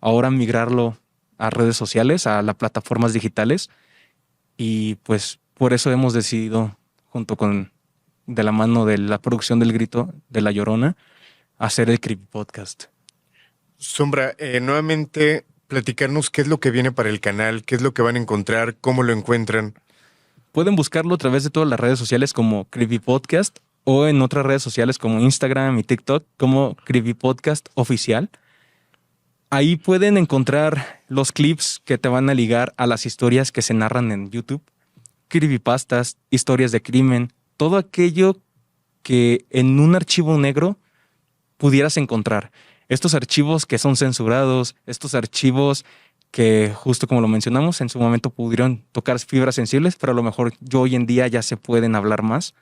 ahora migrarlo a redes sociales, a las plataformas digitales, y pues por eso hemos decidido, junto con de la mano de la producción del Grito de La Llorona, hacer el Creepy Podcast. Sombra, nuevamente platicarnos qué es lo que viene para el canal, qué es lo que van a encontrar, cómo lo encuentran. Pueden buscarlo a través de todas las redes sociales como Creepy Podcast o en otras redes sociales como Instagram y TikTok como Creepy Podcast Oficial. Ahí pueden encontrar los clips que te van a ligar a las historias que se narran en YouTube, creepypastas, historias de crimen, todo aquello que en un archivo negro pudieras encontrar. Estos archivos que son censurados, estos archivos que justo como lo mencionamos, en su momento pudieron tocar fibras sensibles, pero a lo mejor hoy en día ya se pueden hablar más.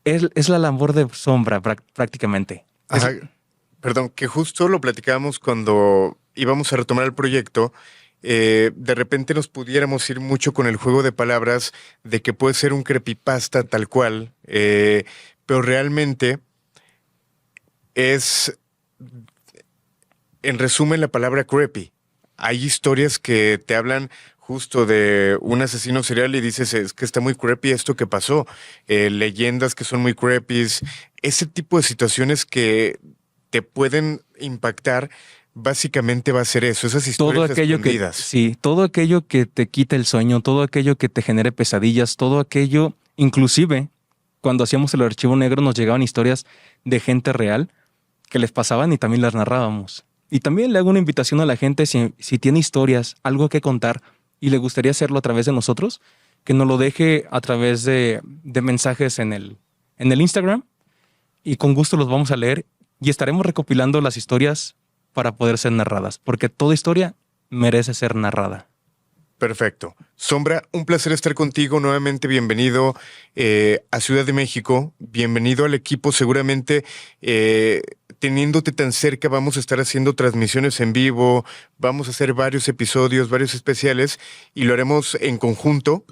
Es la labor de Sombra prácticamente. Ajá. Perdón, que justo lo platicábamos cuando íbamos a retomar el proyecto. De repente nos pudiéramos ir mucho con el juego de palabras de que puede ser un creepypasta tal cual, pero realmente es, en resumen, la palabra creepy. Hay historias que te hablan justo de un asesino serial y dices, es que está muy creepy esto que pasó. Leyendas que son muy creepy. Ese tipo de situaciones que te pueden impactar, básicamente va a ser eso, esas historias Todo aquello escondidas. sí, todo aquello que te quita el sueño, todo aquello que te genere pesadillas, todo aquello, inclusive cuando hacíamos el archivo negro nos llegaban historias de gente real que les pasaban y también las narrábamos. Y también le hago una invitación a la gente, si tiene historias, algo que contar y le gustaría hacerlo a través de nosotros, que nos lo deje a través de mensajes en el Instagram y con gusto los vamos a leer y estaremos recopilando las historias para poder ser narradas, porque toda historia merece ser narrada. Perfecto. Sombra, un placer estar contigo. Nuevamente bienvenido a Ciudad de México. Bienvenido al equipo. Seguramente teniéndote tan cerca vamos a estar haciendo transmisiones en vivo, vamos a hacer varios episodios, varios especiales y lo haremos en conjunto.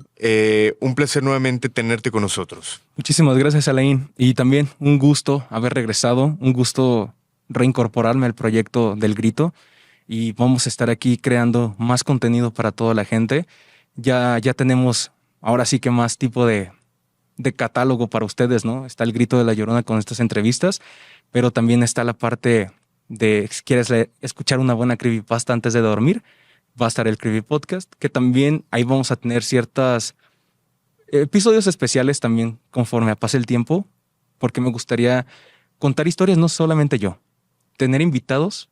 Un placer nuevamente tenerte con nosotros. Muchísimas gracias, Alain. Y también un gusto haber regresado, un gusto reincorporarme al proyecto del Grito. Y vamos a estar aquí creando más contenido para toda la gente. Ya tenemos ahora sí que más tipo de catálogo para ustedes, ¿no? Está el Grito de La Llorona con estas entrevistas, pero también está la parte de si quieres escuchar una buena creepypasta antes de dormir, va a estar el Creepy Podcast, que también ahí vamos a tener ciertos episodios especiales también conforme pase el tiempo, porque me gustaría contar historias, no solamente yo, tener invitados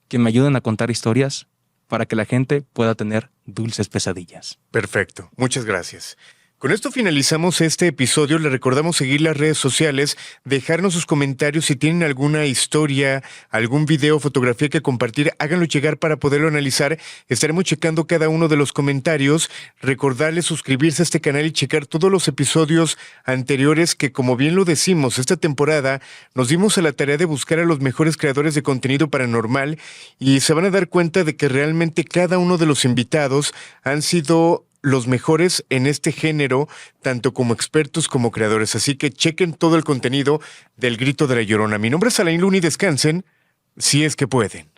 que me ayuden a contar historias para que la gente pueda tener dulces pesadillas. Perfecto. Muchas gracias. Con esto finalizamos este episodio. Les recordamos seguir las redes sociales, dejarnos sus comentarios si tienen alguna historia, algún video, fotografía que compartir, háganlo llegar para poderlo analizar. Estaremos checando cada uno de los comentarios. Recordarles suscribirse a este canal y checar todos los episodios anteriores que, como bien lo decimos, esta temporada nos dimos a la tarea de buscar a los mejores creadores de contenido paranormal y se van a dar cuenta de que realmente cada uno de los invitados han sido los mejores en este género, tanto como expertos como creadores. Así que chequen todo el contenido del Grito de La Llorona. Mi nombre es Alain Luna y descansen si es que pueden.